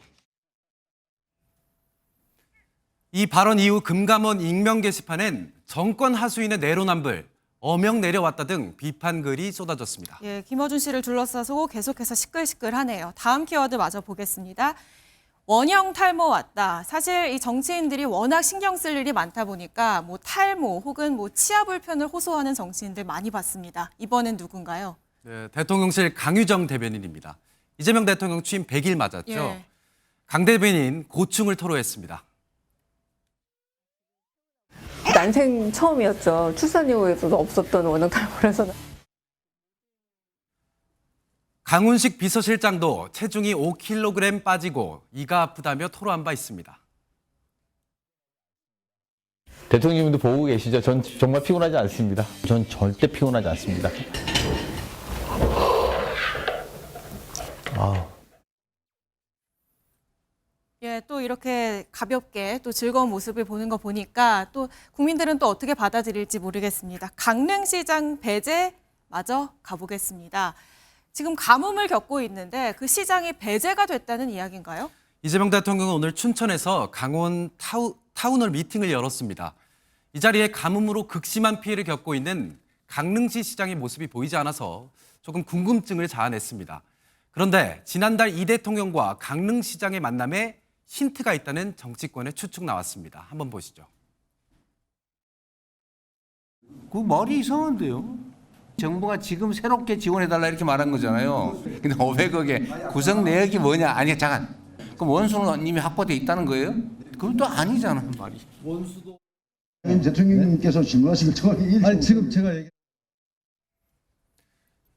이 발언 이후 금감원 익명 게시판엔 정권 하수인의 내로남불, 어명 내려왔다 등 비판글이 쏟아졌습니다. 예, 김어준 씨를 둘러싸고 계속해서 시끌시끌하네요. 다음 키워드 마저 보겠습니다. 원형 탈모 왔다. 사실 이 정치인들이 워낙 신경 쓸 일이 많다 보니까 탈모 혹은 치아 불편을 호소하는 정치인들 많이 봤습니다. 이번엔 누군가요? 네, 대통령실 강유정 대변인입니다. 이재명 대통령 취임 100일 맞았죠. 예. 강 대변인 고충을 토로했습니다. 난생 처음이었죠. 출산 이후에도 없었던 원형 탈모라서. 강훈식 비서실장도 체중이 5kg 빠지고 이가 아프다며 토로한 바 있습니다. 대통령님도 보고 계시죠? 전 정말 피곤하지 않습니다. 전 절대 피곤하지 않습니다. 예, 또 이렇게 가볍게 또 즐거운 모습을 보는 거 보니까 또 국민들은 또 어떻게 받아들일지 모르겠습니다. 강릉시장 배제 마저 가보겠습니다. 지금 가뭄을 겪고 있는데 그 시장이 배제가 됐다는 이야기인가요? 이재명 대통령은 오늘 춘천에서 강원 타운홀 미팅을 열었습니다. 이 자리에 가뭄으로 극심한 피해를 겪고 있는 강릉시 시장의 모습이 보이지 않아서 조금 궁금증을 자아냈습니다. 그런데 지난달 이 대통령과 강릉시장의 만남에 힌트가 있다는 정치권의 추측 나왔습니다. 한번 보시죠. 그 말이 이상한데요. 정부가 지금 새롭게 지원해달라 이렇게 말한 거잖아요. 근데 500억에 구성 내역이 뭐냐? 아니 잠깐. 그럼 원수는 이미 확보돼 있다는 거예요? 그것도 아니잖아 말이. 원수도 대통령님께서 질문하시길 정확히 아니 지금 제가 얘기.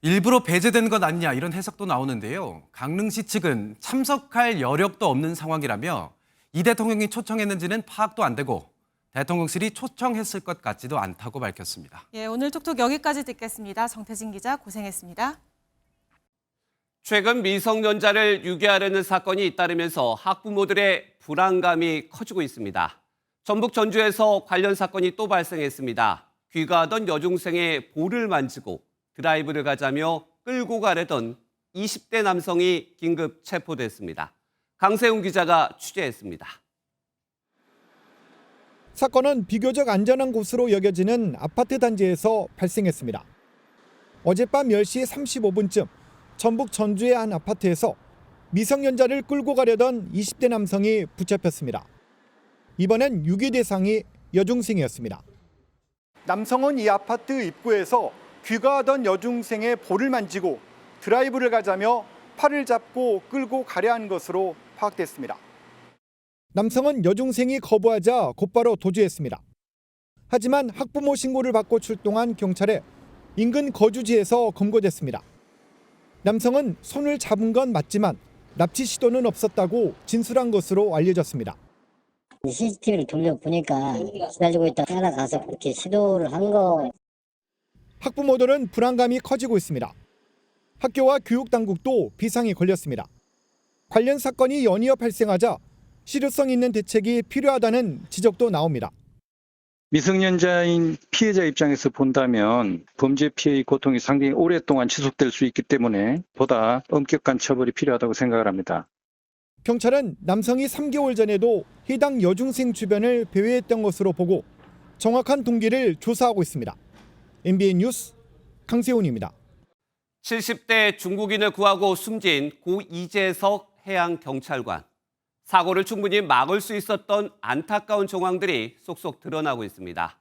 일부러 배제된 것 아니냐 이런 해석도 나오는데요. 강릉시 측은 참석할 여력도 없는 상황이라며 이 대통령이 초청했는지는 파악도 안 되고 대통령실이 초청했을 것 같지도 않다고 밝혔습니다. 예, 오늘 톡톡 여기까지 듣겠습니다. 정태진 기자 고생했습니다. 최근 미성년자를 유괴하려는 사건이 잇따르면서 학부모들의 불안감이 커지고 있습니다. 전북 전주에서 관련 사건이 또 발생했습니다. 귀가하던 여중생의 볼을 만지고 드라이브를 가자며 끌고 가려던 20대 남성이 긴급 체포됐습니다. 강세훈 기자가 취재했습니다. 사건은 비교적 안전한 곳으로 여겨지는 아파트 단지에서 발생했습니다. 어젯밤 10시 35분쯤 전북 전주의 한 아파트에서 미성년자를 끌고 가려던 20대 남성이 붙잡혔습니다. 이번엔 유괴 대상이 여중생이었습니다. 남성은 이 아파트 입구에서 귀가하던 여중생의 볼을 만지고 드라이브를 가자며 팔을 잡고 끌고 가려 한 것으로 파악됐습니다. 남성은 여중생이 거부하자 곧바로 도주했습니다. 하지만 학부모 신고를 받고 출동한 경찰에 인근 거주지에서 검거됐습니다. 남성은 손을 잡은 건 맞지만 납치 시도는 없었다고 진술한 것으로 알려졌습니다. CCTV를 돌려보니까 기다리고 있다 따라가서 그렇게 시도를 한 거. 학부모들은 불안감이 커지고 있습니다. 학교와 교육당국도 비상이 걸렸습니다. 관련 사건이 연이어 발생하자 실효성 있는 대책이 필요하다는 지적도 나옵니다. 미성년자인 피해자 입장에서 본다면 범죄 피해의 고통이 상당히 오랫동안 지속될 수 있기 때문에 보다 엄격한 처벌이 필요하다고 생각을 합니다. 경찰은 남성이 3개월 전에도 해당 여중생 주변을 배회했던 것으로 보고 정확한 동기를 조사하고 있습니다. MBN 뉴스 강세훈입니다. 70대 중국인을 구하고 숨진 고 이재석 해양경찰관. 사고를 충분히 막을 수 있었던 안타까운 정황들이 쏙쏙 드러나고 있습니다.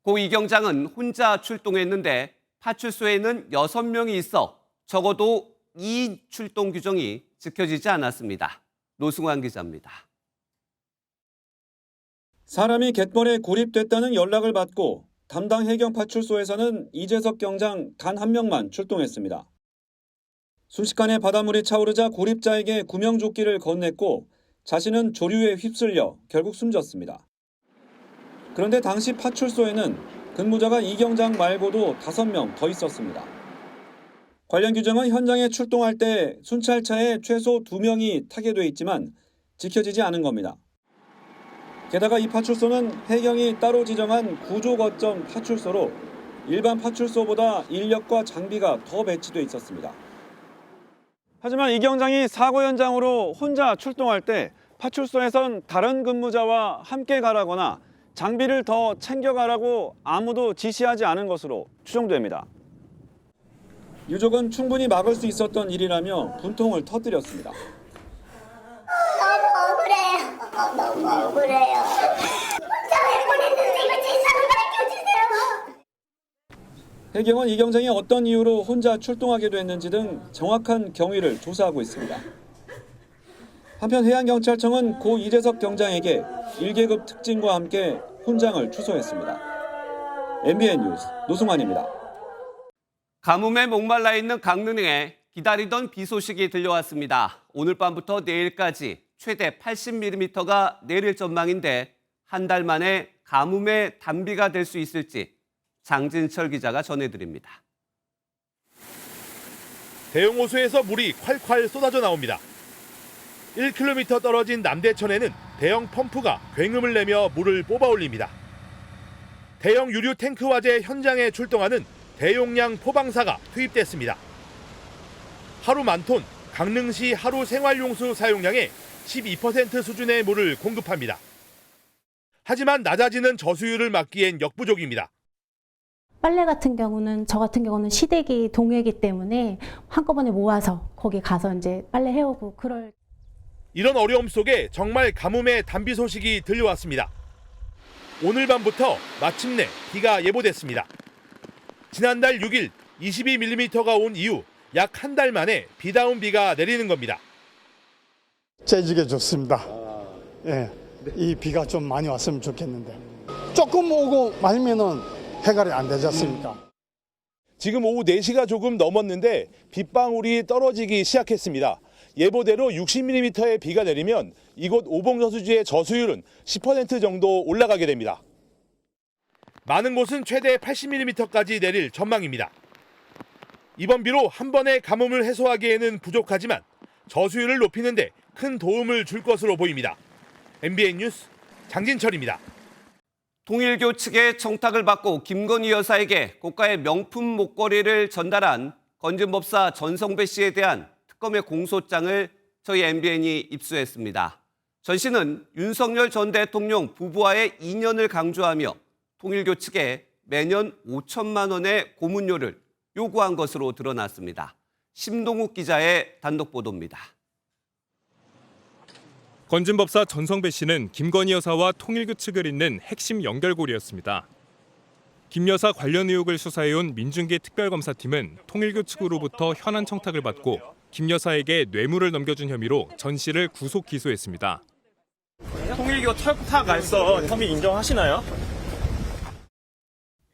고 이 경장은 혼자 출동했는데 파출소에는 6명이 있어 적어도 2인 출동 규정이 지켜지지 않았습니다. 노승환 기자입니다. 사람이 갯벌에 고립됐다는 연락을 받고 담당 해경파출소에서는 이재석 경장 단 1명만 출동했습니다. 순식간에 바닷물이 차오르자 고립자에게 구명조끼를 건넸고 자신은 조류에 휩쓸려 결국 숨졌습니다. 그런데 당시 파출소에는 근무자가 이 경장 말고도 5명 더 있었습니다. 관련 규정은 현장에 출동할 때 순찰차에 최소 2명이 타게 돼 있지만 지켜지지 않은 겁니다. 게다가 이 파출소는 해경이 따로 지정한 구조 거점 파출소로 일반 파출소보다 인력과 장비가 더 배치돼 있었습니다. 하지만 이 경장이 사고 현장으로 혼자 출동할 때 파출소에선 다른 근무자와 함께 가라거나 장비를 더 챙겨가라고 아무도 지시하지 않은 것으로 추정됩니다. 유족은 충분히 막을 수 있었던 일이라며 분통을 터뜨렸습니다. 너무 억울해요. 너무 억울해요. 혼자 왜 보냈는지 이거 진상을 밝혀주세요. 해경은 이 경장이 어떤 이유로 혼자 출동하게 됐는지 등 정확한 경위를 조사하고 있습니다. 한편 해양경찰청은 고 이재석 경장에게 1계급 특진과 함께 훈장을 추서했습니다. MBN 뉴스 노승환입니다. 가뭄에 목말라 있는 강릉에 기다리던 비 소식이 들려왔습니다. 오늘 밤부터 내일까지 최대 80mm가 내릴 전망인데 한 달 만에 가뭄의 단비가 될 수 있을지 장진철 기자가 전해드립니다. 대형 호수에서 물이 콸콸 쏟아져 나옵니다. 1km 떨어진 남대천에는 대형 펌프가 굉음을 내며 물을 뽑아 올립니다. 대형 유류 탱크 화재 현장에 출동하는 대용량 포방사가 투입됐습니다. 하루 10,000톤, 강릉시 하루 생활용수 사용량의 12% 수준의 물을 공급합니다. 하지만 낮아지는 저수율을 막기엔 역부족입니다. 빨래 같은 경우는 저 같은 경우는 시댁이 동해이기 때문에 한꺼번에 모아서 거기 가서 이제 빨래 해오고 그럴. 이런 어려움 속에 정말 가뭄의 단비 소식이 들려왔습니다. 오늘 밤부터 마침내 비가 예보됐습니다. 지난달 6일 22mm가 온 이후 약 한 달 만에 비다운 비가 내리는 겁니다. 재지게 좋습니다. 예, 이 비가 좀 많이 왔으면 좋겠는데 조금 오고 말면은 해결이 안 되지 않습니까? 지금 오후 4시가 조금 넘었는데 빗방울이 떨어지기 시작했습니다. 예보대로 60mm의 비가 내리면 이곳 오봉저수지의 저수율은 10% 정도 올라가게 됩니다. 많은 곳은 최대 80mm까지 내릴 전망입니다. 이번 비로 한 번에 가뭄을 해소하기에는 부족하지만 저수율을 높이는데 큰 도움을 줄 것으로 보입니다. MBN 뉴스 장진철입니다. 통일교 측의 청탁을 받고 김건희 여사에게 고가의 명품 목걸이를 전달한 건진법사 전성배 씨에 대한 특검의 공소장을 저희 MBN이 입수했습니다. 전 씨는 윤석열 전 대통령 부부와의 인연을 강조하며 통일교 측에 매년 5천만 원의 고문료를 요구한 것으로 드러났습니다. 심동욱 기자의 단독 보도입니다. 건진법사 전성배 씨는 김건희 여사와 통일교 측을 잇는 핵심 연결고리였습니다. 김 여사 관련 의혹을 수사해온 민중기 특별검사팀은 통일교 측으로부터 현안 청탁을 받고 김 여사에게 뇌물을 넘겨준 혐의로 전 씨를 구속 기소했습니다. 통일교 청탁 알선 혐의 인정하시나요?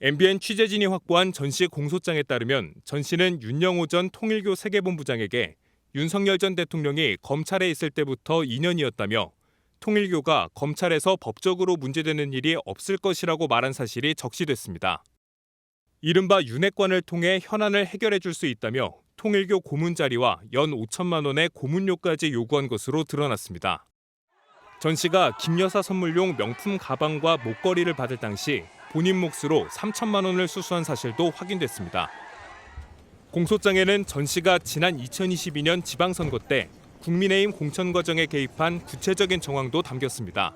MBN 취재진이 확보한 전 씨의 공소장에 따르면 전 씨는 윤영호 전 통일교 세계본부장에게 윤석열 전 대통령이 검찰에 있을 때부터 인연이었다며 통일교가 검찰에서 법적으로 문제되는 일이 없을 것이라고 말한 사실이 적시됐습니다. 이른바 윤핵관을 통해 현안을 해결해 줄 수 있다며 통일교 고문 자리와 연 5천만 원의 고문료까지 요구한 것으로 드러났습니다. 전 씨가 김 여사 선물용 명품 가방과 목걸이를 받을 당시 본인 몫으로 3천만 원을 수수한 사실도 확인됐습니다. 공소장에는 전 씨가 지난 2022년 지방선거 때 국민의힘 공천 과정에 개입한 구체적인 정황도 담겼습니다.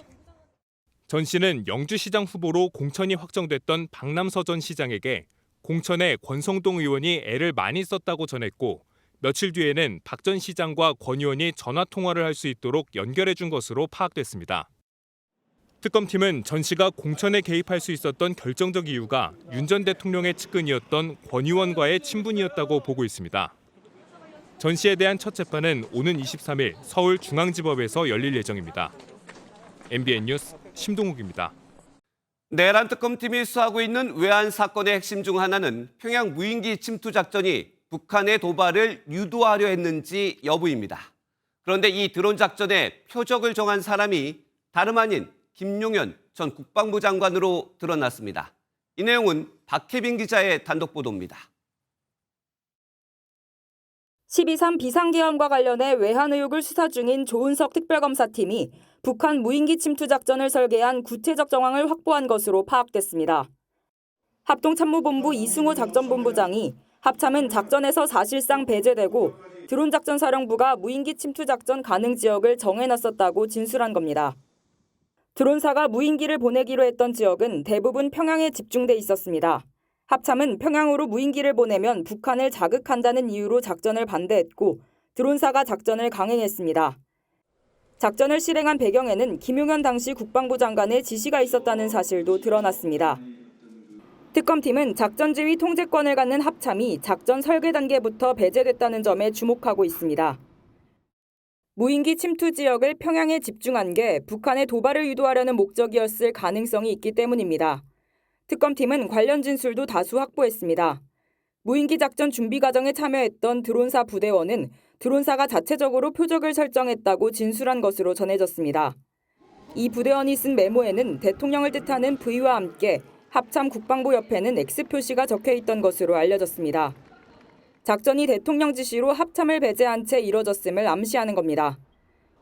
전 씨는 영주시장 후보로 공천이 확정됐던 박남서 전 시장에게 공천에 권성동 의원이 애를 많이 썼다고 전했고 며칠 뒤에는 박 전 시장과 권 의원이 전화 통화를 할 수 있도록 연결해 준 것으로 파악됐습니다. 특검팀은 전 씨가 공천에 개입할 수 있었던 결정적 이유가 윤 전 대통령의 측근이었던 권 의원과의 친분이었다고 보고 있습니다. 전 씨에 대한 첫 재판은 오는 23일 서울중앙지법에서 열릴 예정입니다. MBN 뉴스 심동욱입니다. 내란 특검팀이 수사하고 있는 외환 사건의 핵심 중 하나는 평양 무인기 침투 작전이 북한의 도발을 유도하려 했는지 여부입니다. 그런데 이 드론 작전의 표적을 정한 사람이 다름 아닌 김용현 전 국방부 장관으로 드러났습니다. 이 내용은 박혜빈 기자의 단독 보도입니다. 12.3 비상계엄과 관련해 외환 의혹을 수사 중인 조은석 특별검사팀이 북한 무인기 침투 작전을 설계한 구체적 정황을 확보한 것으로 파악됐습니다. 합동참모본부 이승호 작전본부장이 합참은 작전에서 사실상 배제되고 드론 작전 사령부가 무인기 침투 작전 가능 지역을 정해놨었다고 진술한 겁니다. 드론사가 무인기를 보내기로 했던 지역은 대부분 평양에 집중돼 있었습니다. 합참은 평양으로 무인기를 보내면 북한을 자극한다는 이유로 작전을 반대했고 드론사가 작전을 강행했습니다. 작전을 실행한 배경에는 김용현 당시 국방부 장관의 지시가 있었다는 사실도 드러났습니다. 특검팀은 작전 지휘 통제권을 갖는 합참이 작전 설계 단계부터 배제됐다는 점에 주목하고 있습니다. 무인기 침투 지역을 평양에 집중한 게 북한의 도발을 유도하려는 목적이었을 가능성이 있기 때문입니다. 특검팀은 관련 진술도 다수 확보했습니다. 무인기 작전 준비 과정에 참여했던 드론사 부대원은 드론사가 자체적으로 표적을 설정했다고 진술한 것으로 전해졌습니다. 이 부대원이 쓴 메모에는 대통령을 뜻하는 V와 함께 합참 국방부 옆에는 X 표시가 적혀 있던 것으로 알려졌습니다. 작전이 대통령 지시로 합참을 배제한 채 이뤄졌음을 암시하는 겁니다.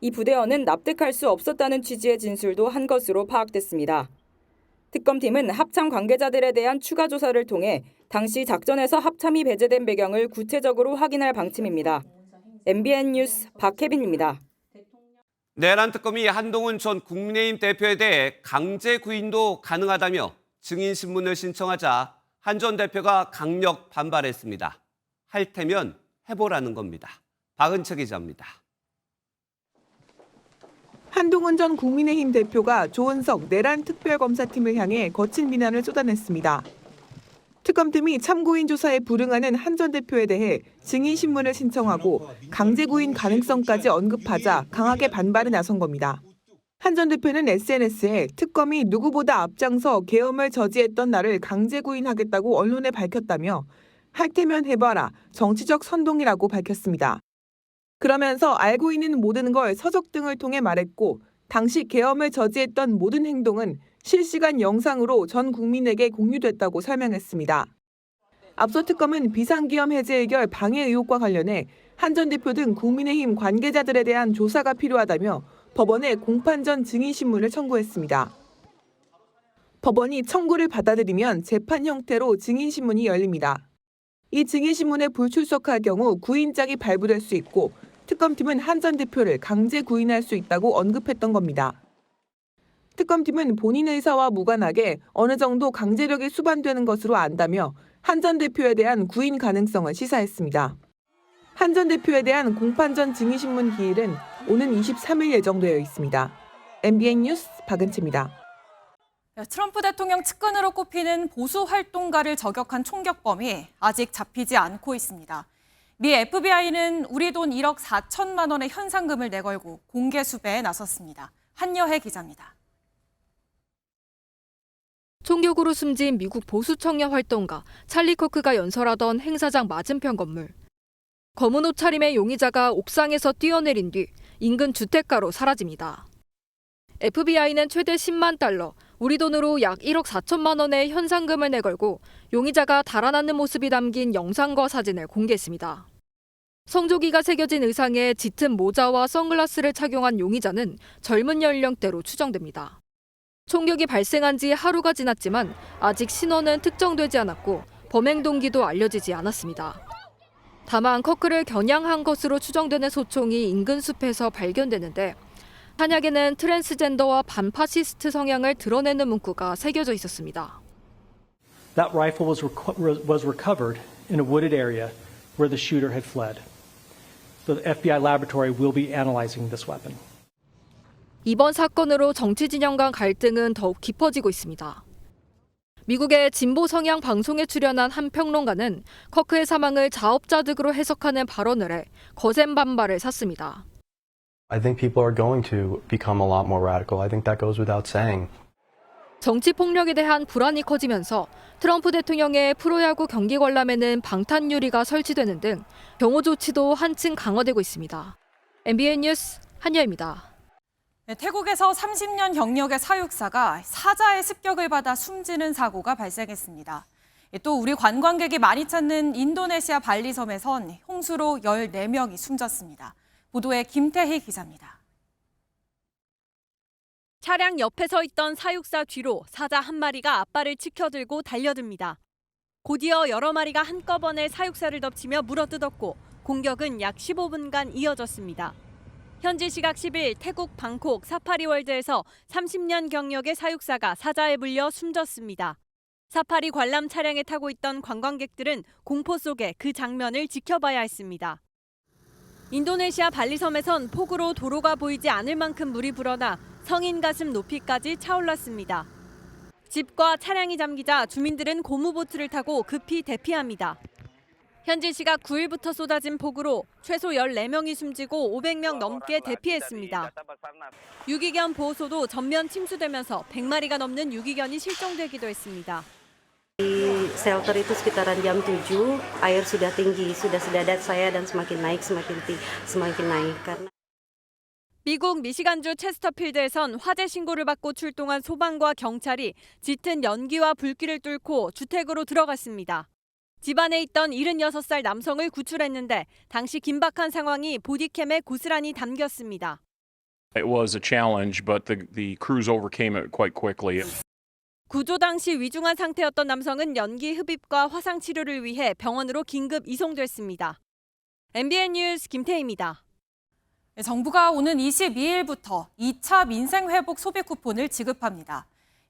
이 부대원은 납득할 수 없었다는 취지의 진술도 한 것으로 파악됐습니다. 특검팀은 합참 관계자들에 대한 추가 조사를 통해 당시 작전에서 합참이 배제된 배경을 구체적으로 확인할 방침입니다. MBN 뉴스 박혜빈입니다. 내란 특검이 한동훈 전 국민의힘 대표에 대해 강제 구인도 가능하다며 증인신문을 신청하자 한 전 대표가 강력 반발했습니다. 할 테면 해보라는 겁니다. 박은채 기자입니다. 한동훈 전 국민의힘 대표가 조은석 내란 특별검사팀을 향해 거친 비난을 쏟아냈습니다. 특검팀이 참고인 조사에 불응하는 한 전 대표에 대해 증인신문을 신청하고 강제 구인 가능성까지 언급하자 강하게 반발에 나선 겁니다. 한 전 대표는 SNS에 특검이 누구보다 앞장서 계엄을 저지했던 나를 강제 구인하겠다고 언론에 밝혔다며 할 테면 해봐라, 정치적 선동이라고 밝혔습니다. 그러면서 알고 있는 모든 걸 서적 등을 통해 말했고 당시 계엄을 저지했던 모든 행동은 실시간 영상으로 전 국민에게 공유됐다고 설명했습니다. 앞서 특검은 비상계엄 해제 의결 방해 의혹과 관련해 한 전 대표 등 국민의힘 관계자들에 대한 조사가 필요하다며 법원에 공판 전 증인신문을 청구했습니다. 법원이 청구를 받아들이면 재판 형태로 증인신문이 열립니다. 이 증인신문에 불출석할 경우 구인장이 발부될 수 있고 특검팀은 한 전 대표를 강제 구인할 수 있다고 언급했던 겁니다. 특검팀은 본인 의사와 무관하게 어느 정도 강제력이 수반되는 것으로 안다며 한 전 대표에 대한 구인 가능성을 시사했습니다. 한 전 대표에 대한 공판 전 증인신문 기일은 오는 23일 예정되어 있습니다. MBN 뉴스 박은채입니다. 트럼프 대통령 측근으로 꼽히는 보수 활동가를 저격한 총격범이 아직 잡히지 않고 있습니다. 미 FBI는 우리 돈 1억 4천만 원의 현상금을 내걸고 공개 수배에 나섰습니다. 한여혜 기자입니다. 총격으로 숨진 미국 보수 청년 활동가 찰리 커크가 연설하던 행사장 맞은편 건물. 검은 옷차림의 용의자가 옥상에서 뛰어내린 뒤 인근 주택가로 사라집니다. FBI는 최대 10만 달러, 우리 돈으로 약 1억 4천만 원의 현상금을 내걸고 용의자가 달아나는 모습이 담긴 영상과 사진을 공개했습니다. 성조기가 새겨진 의상에 짙은 모자와 선글라스를 착용한 용의자는 젊은 연령대로 추정됩니다. 총격이 발생한 지 하루가 지났지만 아직 신원은 특정되지 않았고 범행 동기도 알려지지 않았습니다. 다만 커크를 겨냥한 것으로 추정되는 소총이 인근 숲에서 발견되는데 탄약에는 트랜스젠더와 반파시스트 성향을 드러내는 문구가 새겨져 있었습니다. That rifle was recovered in a wooded area where the shooter had fled. The FBI laboratory will be analyzing this weapon. 이번 사건으로 정치 진영 간 갈등은 더욱 깊어지고 있습니다. 미국의 진보 성향 방송에 출연한 한 평론가는 커크의 사망을 자업자득으로 해석하는 발언을 해 거센 반발을 샀습니다. I think people are going to become a lot more radical. I think that goes without saying. 정치 폭력에 대한 불안이 커지면서 트럼프 대통령의 프로야구 경기 관람에는 방탄 유리가 설치되는 등 경호 조치도 한층 강화되고 있습니다. MBN 뉴스 한여입니다. 태국에서 30년 경력의 사육사가 사자의 습격을 받아 숨지는 사고가 발생했습니다. 또 우리 관광객이 많이 찾는 인도네시아 발리섬에선 홍수로 14명이 숨졌습니다. 보도에 김태희 기자입니다. 차량 옆에 서 있던 사육사 뒤로 사자 한 마리가 앞발을 치켜들고 달려듭니다. 곧이어 여러 마리가 한꺼번에 사육사를 덮치며 물어뜯었고 공격은 약 15분간 이어졌습니다. 현지 시각 10일 태국 방콕 사파리월드에서 30년 경력의 사육사가 사자에 물려 숨졌습니다. 사파리 관람 차량에 타고 있던 관광객들은 공포 속에 그 장면을 지켜봐야 했습니다. 인도네시아 발리섬에선 폭우로 도로가 보이지 않을 만큼 물이 불어나 성인 가슴 높이까지 차올랐습니다. 집과 차량이 잠기자 주민들은 고무보트를 타고 급히 대피합니다. 현지 시각 9일부터 쏟아진 폭우로 최소 14명이 숨지고 500명 넘게 대피했습니다. 유기견 보호소도 전면 침수되면서 100마리가 넘는 유기견이 실종되기도 했습니다. Di shelter itu sekitaran jam 7, air sudah tinggi, sudah sedadat saya dan semakin naik. Karena 미국 미시간주 체스터필드에선 화재 신고를 받고 출동한 소방과 경찰이 짙은 연기와 불길을 뚫고 주택으로 들어갔습니다. 집안에 있던 76살 남성을 구출했는데 당시 긴박한 상황이 보디캠에 고스란히 담겼습니다. It was a challenge, but the crews overcame it quite quickly. 구조 당시 위중한 상태였던 남성은 연기 흡입과 화상 치료를 위해 병원으로 긴급 이송됐습니다. MBN 뉴스 김태희입니다. 정부가 오는 22일부터 2차 민생회복 소비 쿠폰을 지급합니다.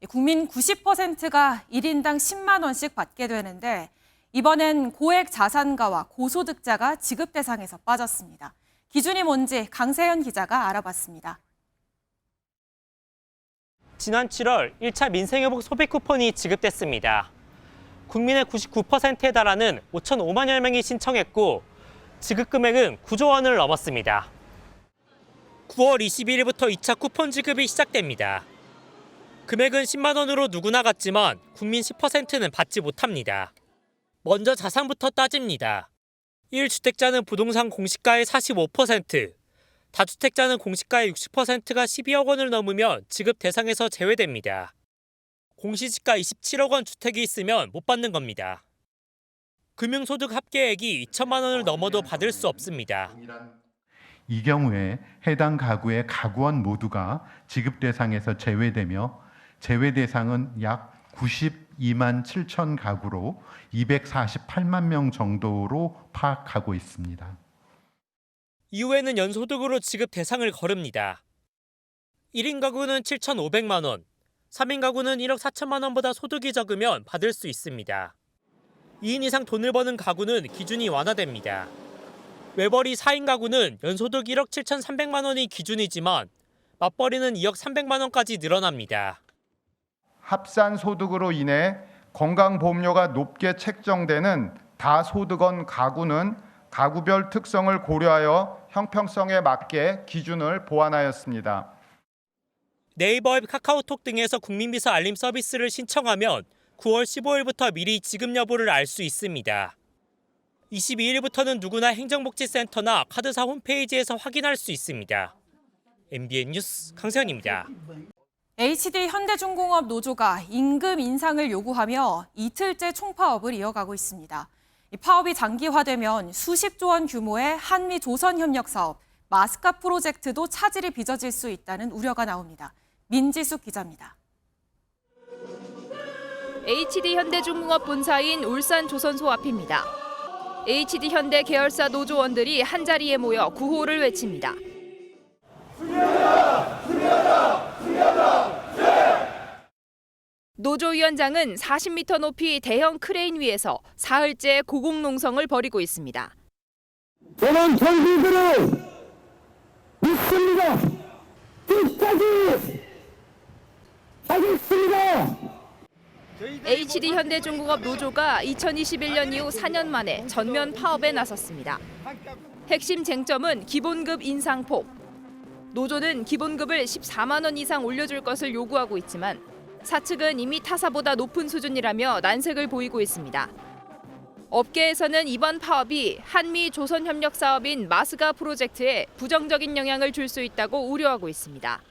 국민 90%가 1인당 10만 원씩 받게 되는데 이번엔 고액 자산가와 고소득자가 지급 대상에서 빠졌습니다. 기준이 뭔지 강세현 기자가 알아봤습니다. 지난 7월 1차 민생회복 소비 쿠폰이 지급됐습니다. 국민의 99%에 달하는 5,500여 명이 신청했고 지급 금액은 9조 원을 넘었습니다. 9월 22일부터 2차 쿠폰 지급이 시작됩니다. 금액은 10만 원으로 누구나 받지만 국민 10%는 받지 못합니다. 먼저 자산부터 따집니다. 1주택자는 부동산 공시가의 45%, 다주택자는 공시가의 60%가 12억 원을 넘으면 지급 대상에서 제외됩니다. 공시지가 27억 원 주택이 있으면 못 받는 겁니다. 금융소득 합계액이 2천만 원을 넘어도 받을 수 없습니다. 이 경우에 해당 가구의 가구원 모두가 지급 대상에서 제외되며 제외 대상은 약 92만 7천 가구로 248만 명 정도로 파악하고 있습니다. 이후에는 연소득으로 지급 대상을 거릅니다. 1인 가구는 7,500만 원, 3인 가구는 1억 4천만 원보다 소득이 적으면 받을 수 있습니다. 2인 이상 돈을 버는 가구는 기준이 완화됩니다. 외벌이 4인 가구는 연소득 1억 7,300만 원이 기준이지만 맞벌이는 2억 300만 원까지 늘어납니다. 합산 소득으로 인해 건강보험료가 높게 책정되는 다소득원 가구는 가구별 특성을 고려하여 형평성에 맞게 기준을 보완하였습니다. 네이버 앱, 카카오톡 등에서 국민비서 알림 서비스를 신청하면 9월 15일부터 미리 지급 여부를 알 수 있습니다. 22일부터는 누구나 행정복지센터나 카드사 홈페이지에서 확인할 수 있습니다. MBN 뉴스 강세현입니다. HD 현대중공업 노조가 임금 인상을 요구하며 이틀째 총파업을 이어가고 있습니다. 이 파업이 장기화되면 수십조 원 규모의 한미 조선협력 사업, 마스카 프로젝트도 차질이 빚어질 수 있다는 우려가 나옵니다. 민지숙 기자입니다. HD 현대중공업 본사인 울산 조선소 앞입니다. HD 현대 계열사 노조원들이 한자리에 모여 구호를 외칩니다. 노조위원장은 40m 높이 대형 크레인 위에서 사흘째 고공농성을 벌이고 있습니다. 저는 정부들을 믿습니다. 끝까지 하겠습니다. HD 현대중공업 노조가 2021년 이후 4년 만에 전면 파업에 나섰습니다. 핵심 쟁점은 기본급 인상폭. 노조는 기본급을 14만 원 이상 올려줄 것을 요구하고 있지만 사측은 이미 타사보다 높은 수준이라며 난색을 보이고 있습니다. 업계에서는 이번 파업이 한미 조선협력 사업인 마스가 프로젝트에 부정적인 영향을 줄 수 있다고 우려하고 있습니다.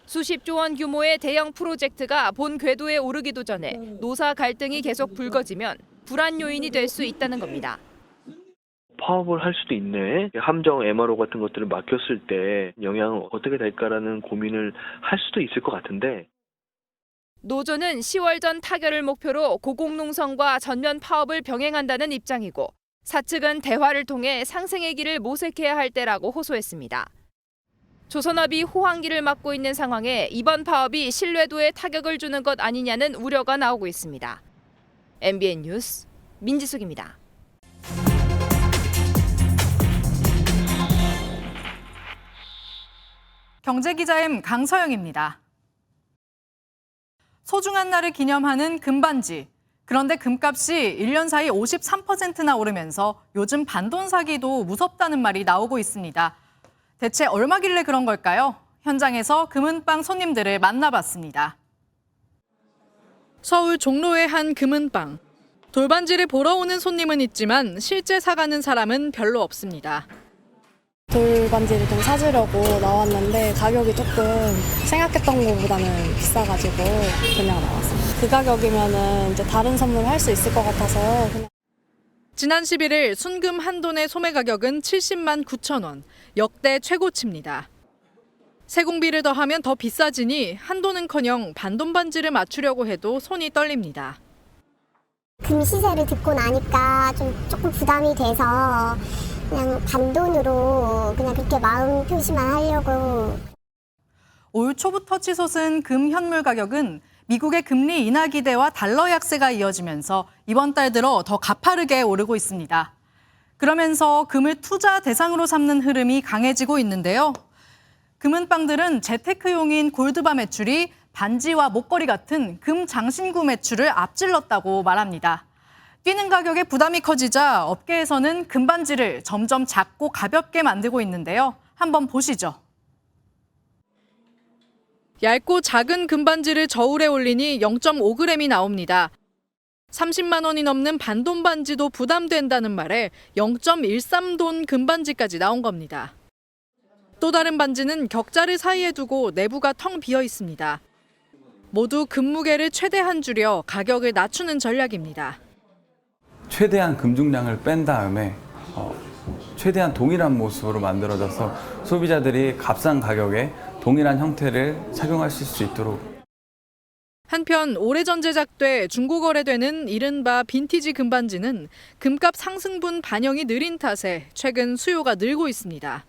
수십조 원 규모의 대형 프로젝트가 본 궤도에 오르기도 전에 노사 갈등이 계속 불거지면 불안 요인이 될 수 있다는 겁니다. 파업을 할 수도 있네. 함정 MRO 같은 것들을 맡겼을 때 영향은 어떻게 될까라는 고민을 할 수도 있을 것 같은데. 노조는 10월 전 타결을 목표로 고공농성과 전면 파업을 병행한다는 입장이고 사측은 대화를 통해 상생의 길을 모색해야 할 때라고 호소했습니다. 조선업이 호황기를 맞고 있는 상황에 이번 파업이 신뢰도에 타격을 주는 것 아니냐는 우려가 나오고 있습니다. MBN 뉴스 민지숙입니다. 경제기자임 강서영입니다. 소중한 날을 기념하는 금반지. 그런데 금값이 1년 사이 53%나 오르면서 요즘 반돈 사기도 무섭다는 말이 나오고 있습니다. 대체 얼마길래 그런 걸까요? 현장에서 금은방 손님들을 만나봤습니다. 서울 종로의 한 금은방. 돌반지를 보러 오는 손님은 있지만 실제 사가는 사람은 별로 없습니다. 돌반지를 좀 사주려고 나왔는데 가격이 조금 생각했던 것보다는 비싸가지고 그냥 나왔습니다. 그 가격이면은 이제 다른 선물을 할 수 있을 것 같아서 그냥. 지난 11일 순금 한 돈의 소매 가격은 70만 9천 원, 역대 최고치입니다. 세공비를 더하면 더 비싸지니 한 돈은커녕 반돈 반지를 맞추려고 해도 손이 떨립니다. 금 시세를 듣고 나니까 조금 부담이 돼서 그냥 반돈으로 그냥 그렇게 마음 표시만 하려고. 올 초부터 치솟은 금 현물 가격은 미국의 금리 인하 기대와 달러 약세가 이어지면서 이번 달 들어 더 가파르게 오르고 있습니다. 그러면서 금을 투자 대상으로 삼는 흐름이 강해지고 있는데요. 금은방들은 재테크용인 골드바 매출이 반지와 목걸이 같은 금 장신구 매출을 앞질렀다고 말합니다. 뛰는 가격에 부담이 커지자 업계에서는 금반지를 점점 작고 가볍게 만들고 있는데요. 한번 보시죠. 얇고 작은 금반지를 저울에 올리니 0.5g이 나옵니다. 30만 원이 넘는 반돈 반지도 부담된다는 말에 0.13돈 금반지까지 나온 겁니다. 또 다른 반지는 격자를 사이에 두고 내부가 텅 비어 있습니다. 모두 금무게를 최대한 줄여 가격을 낮추는 전략입니다. 최대한 금중량을 뺀 다음에 최대한 동일한 모습으로 만들어져서 소비자들이 값싼 가격에 동일한 형태를 착용할 수 있도록. 한편 오래전 제작돼 중고 거래되는 이른바 빈티지 금반지는 금값 상승분 반영이 느린 탓에 최근 수요가 늘고 있습니다.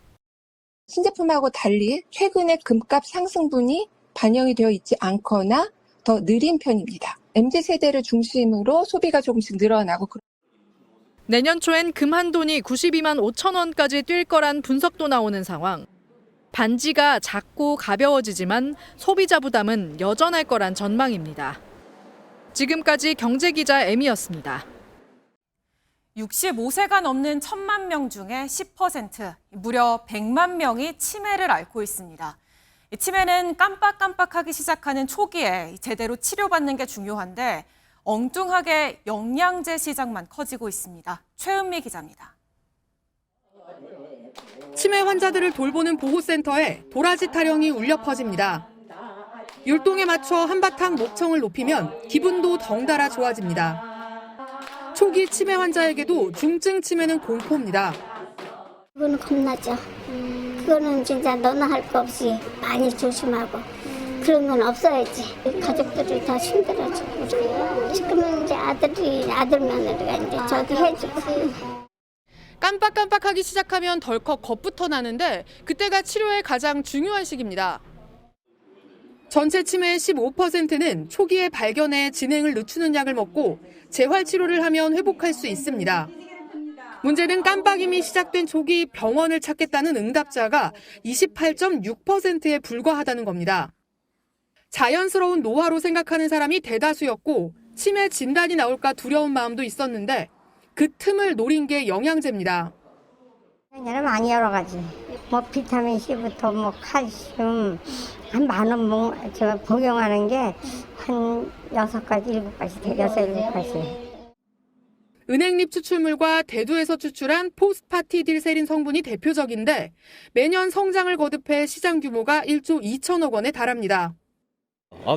신제품하고 달리 최근에 금값 상승분이 반영이 되어 있지 않거나 더 느린 편입니다. MZ세대를 중심으로 소비가 조금씩 늘어나고. 내년 초엔 금 한 돈이 92만 5천 원까지 뛸 거란 분석도 나오는 상황. 반지가 작고 가벼워지지만 소비자 부담은 여전할 거란 전망입니다. 지금까지 경제기자 M이었습니다. 65세가 넘는 1,000만 명 중에 10%, 무려 100만 명이 치매를 앓고 있습니다. 치매는 깜빡깜빡하기 시작하는 초기에 제대로 치료받는 게 중요한데 엉뚱하게 영양제 시장만 커지고 있습니다. 최은미 기자입니다. 치매 환자들을 돌보는 보호센터에 도라지 타령이 울려 퍼집니다. 율동에 맞춰 한바탕 목청을 높이면 기분도 덩달아 좋아집니다. 초기 치매 환자에게도 중증 치매는 공포입니다. 그거는 겁나죠. 그거는 진짜 너나 할 거 없이 많이 조심하고 그런 건 없어야지. 가족들이 다 힘들어지고 지금은 이제 아들 며느리가 이제 저기 해주고. 깜빡깜빡하기 시작하면 덜컥 겁부터 나는데 그때가 치료의 가장 중요한 시기입니다. 전체 치매의 15%는 초기에 발견해 진행을 늦추는 약을 먹고 재활 치료를 하면 회복할 수 있습니다. 문제는 깜빡임이 시작된 초기 병원을 찾겠다는 응답자가 28.6%에 불과하다는 겁니다. 자연스러운 노화로 생각하는 사람이 대다수였고 치매 진단이 나올까 두려운 마음도 있었는데 그 틈을 노린 게 영양제입니다. 많이 여러 가지. 뭐 비타민 C부터 뭐 칼슘 한 10,000원 복용하는 게 한 6가지, 7가지 돼요. 7가지. 은행잎 추출물과 대두에서 추출한 포스파티딜세린 성분이 대표적인데 매년 성장을 거듭해 시장 규모가 1조 2천억 원에 달합니다.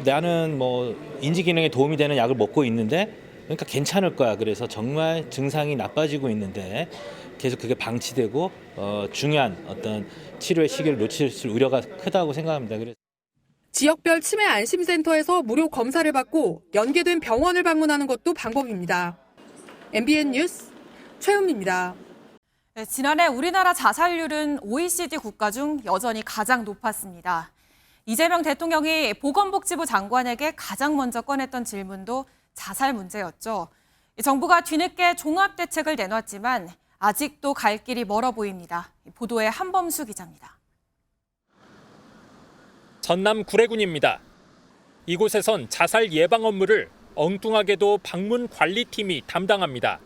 나는 뭐 인지 기능에 도움이 되는 약을 먹고 있는데 그러니까 괜찮을 거야. 그래서 정말 증상이 나빠지고 있는데 계속 그게 방치되고 중요한 어떤 치료의 시기를 놓칠 우려가 크다고 생각합니다. 그래서 지역별 치매 안심센터에서 무료 검사를 받고 연계된 병원을 방문하는 것도 방법입니다. MBN 뉴스 최은미입니다. 네, 지난해 우리나라 자살률은 OECD 국가 중 여전히 가장 높았습니다. 이재명 대통령이 보건복지부 장관에게 가장 먼저 꺼냈던 질문도 자살 문제였죠. 정부가 뒤늦게 종합대책을 내놨지만 아직도 갈 길이 멀어 보입니다. 보도에 한범수 기자입니다. 전남 구례군입니다. 이곳에선 자살 예방 업무를 엉뚱하게도 방문 관리팀이 담당합니다.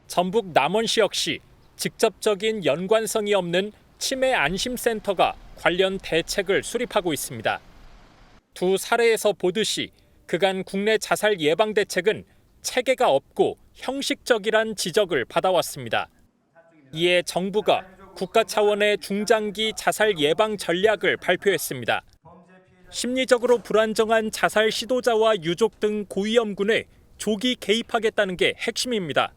전북 남원시 역시 직접적인 연관성이 없는 치매 안심센터가 관련 대책을 수립하고 있습니다. 두 사례에서 보듯이 그간 국내 자살 예방 대책은 체계가 없고 형식적이란 지적을 받아왔습니다. 이에 정부가 국가 차원의 중장기 자살 예방 전략을 발표했습니다. 심리적으로 불안정한 자살 시도자와 유족 등 고위험군에 조기 개입하겠다는 게 핵심입니다.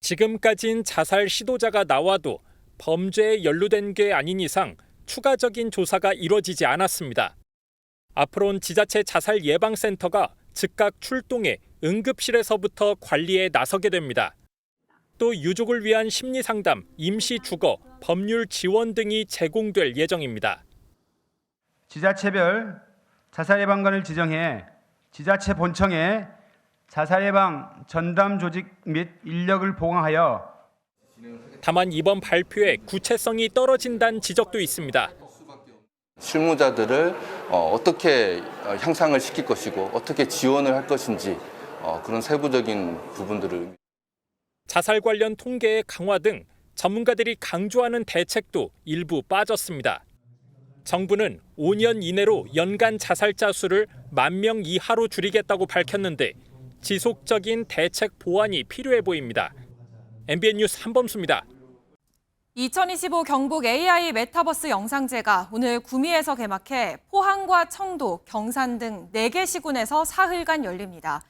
지금까진 자살 시도자가 나와도 범죄에 연루된 게 아닌 이상 추가적인 조사가 이뤄지지 않았습니다. 앞으로는 지자체 자살 예방센터가 즉각 출동해 응급실에서부터 관리에 나서게 됩니다. 또 유족을 위한 심리 상담, 임시 주거, 법률 지원 등이 제공될 예정입니다. 지자체별 자살예방관을 지정해 지자체 본청에 자살예방 전담 조직 및 인력을 보강하여 다만 이번 발표에 구체성이 떨어진다는 지적도 있습니다. 실무자들을 어떻게 향상을 시킬 것이고 어떻게 지원을 할 것인지 그런 세부적인 부분들을 자살 관련 통계의 강화 등 전문가들이 강조하는 대책도 일부 빠졌습니다. 정부는 5년 이내로 연간 자살자 수를 10,000명 이하로 줄이겠다고 밝혔는데 지속적인 대책 보완이 필요해 보입니다. MBN 뉴스 한범수입니다. 2025 경북 AI 메타버스 영상제가 오늘 구미에서 개막해 포항과 청도, 경산 등 4개 시군에서 사흘간 열립니다.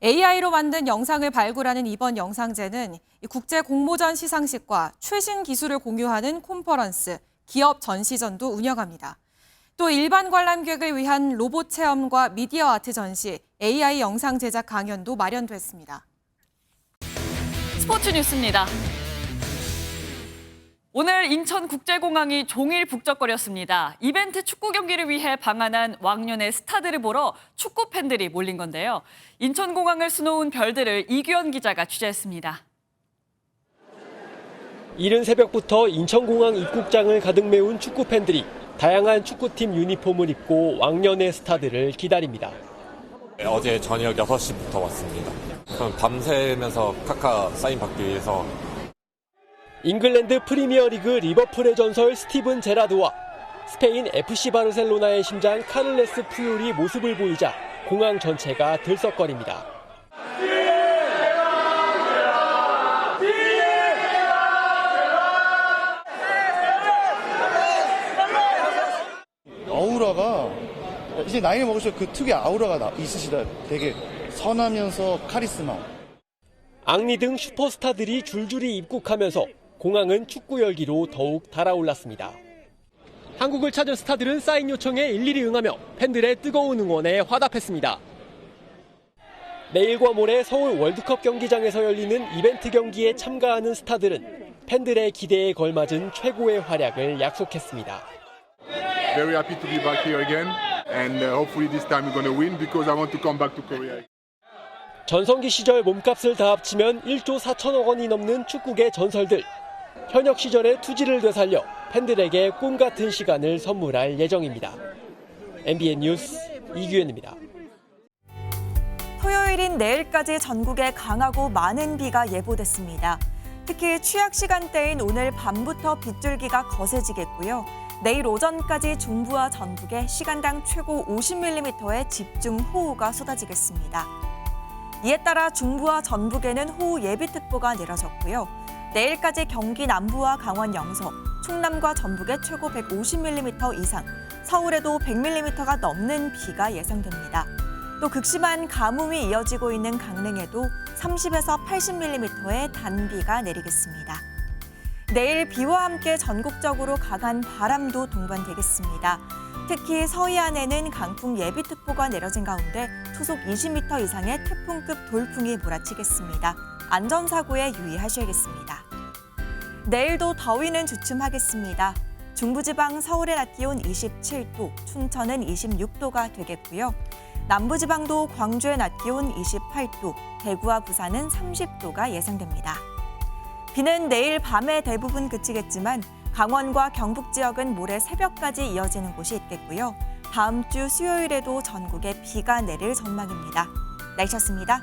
AI로 만든 영상을 발굴하는 이번 영상제는 국제 공모전 시상식과 최신 기술을 공유하는 콘퍼런스, 기업 전시전도 운영합니다. 또 일반 관람객을 위한 로봇 체험과 미디어 아트 전시, AI 영상 제작 강연도 마련됐습니다. 스포츠 뉴스입니다. 오늘 인천국제공항이 종일 북적거렸습니다. 이벤트 축구 경기를 위해 방한한 왕년의 스타들을 보러 축구 팬들이 몰린 건데요. 인천공항을 수놓은 별들을 이규현 기자가 취재했습니다. 이른 새벽부터 인천공항 입국장을 가득 메운 축구 팬들이 다양한 축구팀 유니폼을 입고 왕년의 스타들을 기다립니다. 어제 저녁 6시부터 왔습니다. 그럼 밤새면서 카카 사인 받기 위해서. 잉글랜드 프리미어리그 리버풀의 전설 스티븐 제라드와 스페인 FC 바르셀로나의 심장 카를레스 푸율이 모습을 보이자 공항 전체가 들썩거립니다. 아우라가 이제 나이를 먹을수록 그 특유의 아우라가 있으시다. 되게 선하면서 카리스마. 앙리 등 슈퍼스타들이 줄줄이 입국하면서 공항은 축구 열기로 더욱 달아올랐습니다. 한국을 찾은 스타들은 사인 요청에 일일이 응하며 팬들의 뜨거운 응원에 화답했습니다. 내일과 모레 서울 월드컵 경기장에서 열리는 이벤트 경기에 참가하는 스타들은 팬들의 기대에 걸맞은 최고의 활약을 약속했습니다. Very happy to be back here again, and hopefully this time we're going to win because I want to come back to Korea. 전성기 시절 몸값을 다 합치면 1조 4천억 원이 넘는 축구계 전설들. 현역 시절의 투지를 되살려 팬들에게 꿈 같은 시간을 선물할 예정입니다. MBN 뉴스 이규현입니다. 토요일인 내일까지 전국에 강하고 많은 비가 예보됐습니다. 특히 취약 시간대인 오늘 밤부터 빗줄기가 거세지겠고요. 내일 오전까지 중부와 전북에 시간당 최고 50mm의 집중호우가 쏟아지겠습니다. 이에 따라 중부와 전북에는 호우 예비특보가 내려졌고요. 내일까지 경기 남부와 강원 영서, 충남과 전북에 최고 150mm 이상, 서울에도 100mm가 넘는 비가 예상됩니다. 또 극심한 가뭄이 이어지고 있는 강릉에도 30에서 80mm의 단비가 내리겠습니다. 내일 비와 함께 전국적으로 강한 바람도 동반되겠습니다. 특히 서해안에는 강풍 예비특보가 내려진 가운데 초속 20m 이상의 태풍급 돌풍이 몰아치겠습니다. 안전사고에 유의하셔야겠습니다. 내일도 더위는 주춤하겠습니다. 중부지방 서울의 낮 기온 27도, 춘천은 26도가 되겠고요. 남부지방도 광주의 낮 기온 28도, 대구와 부산은 30도가 예상됩니다. 비는 내일 밤에 대부분 그치겠지만 강원과 경북 지역은 모레 새벽까지 이어지는 곳이 있겠고요. 다음 주 수요일에도 전국에 비가 내릴 전망입니다. 날씨였습니다.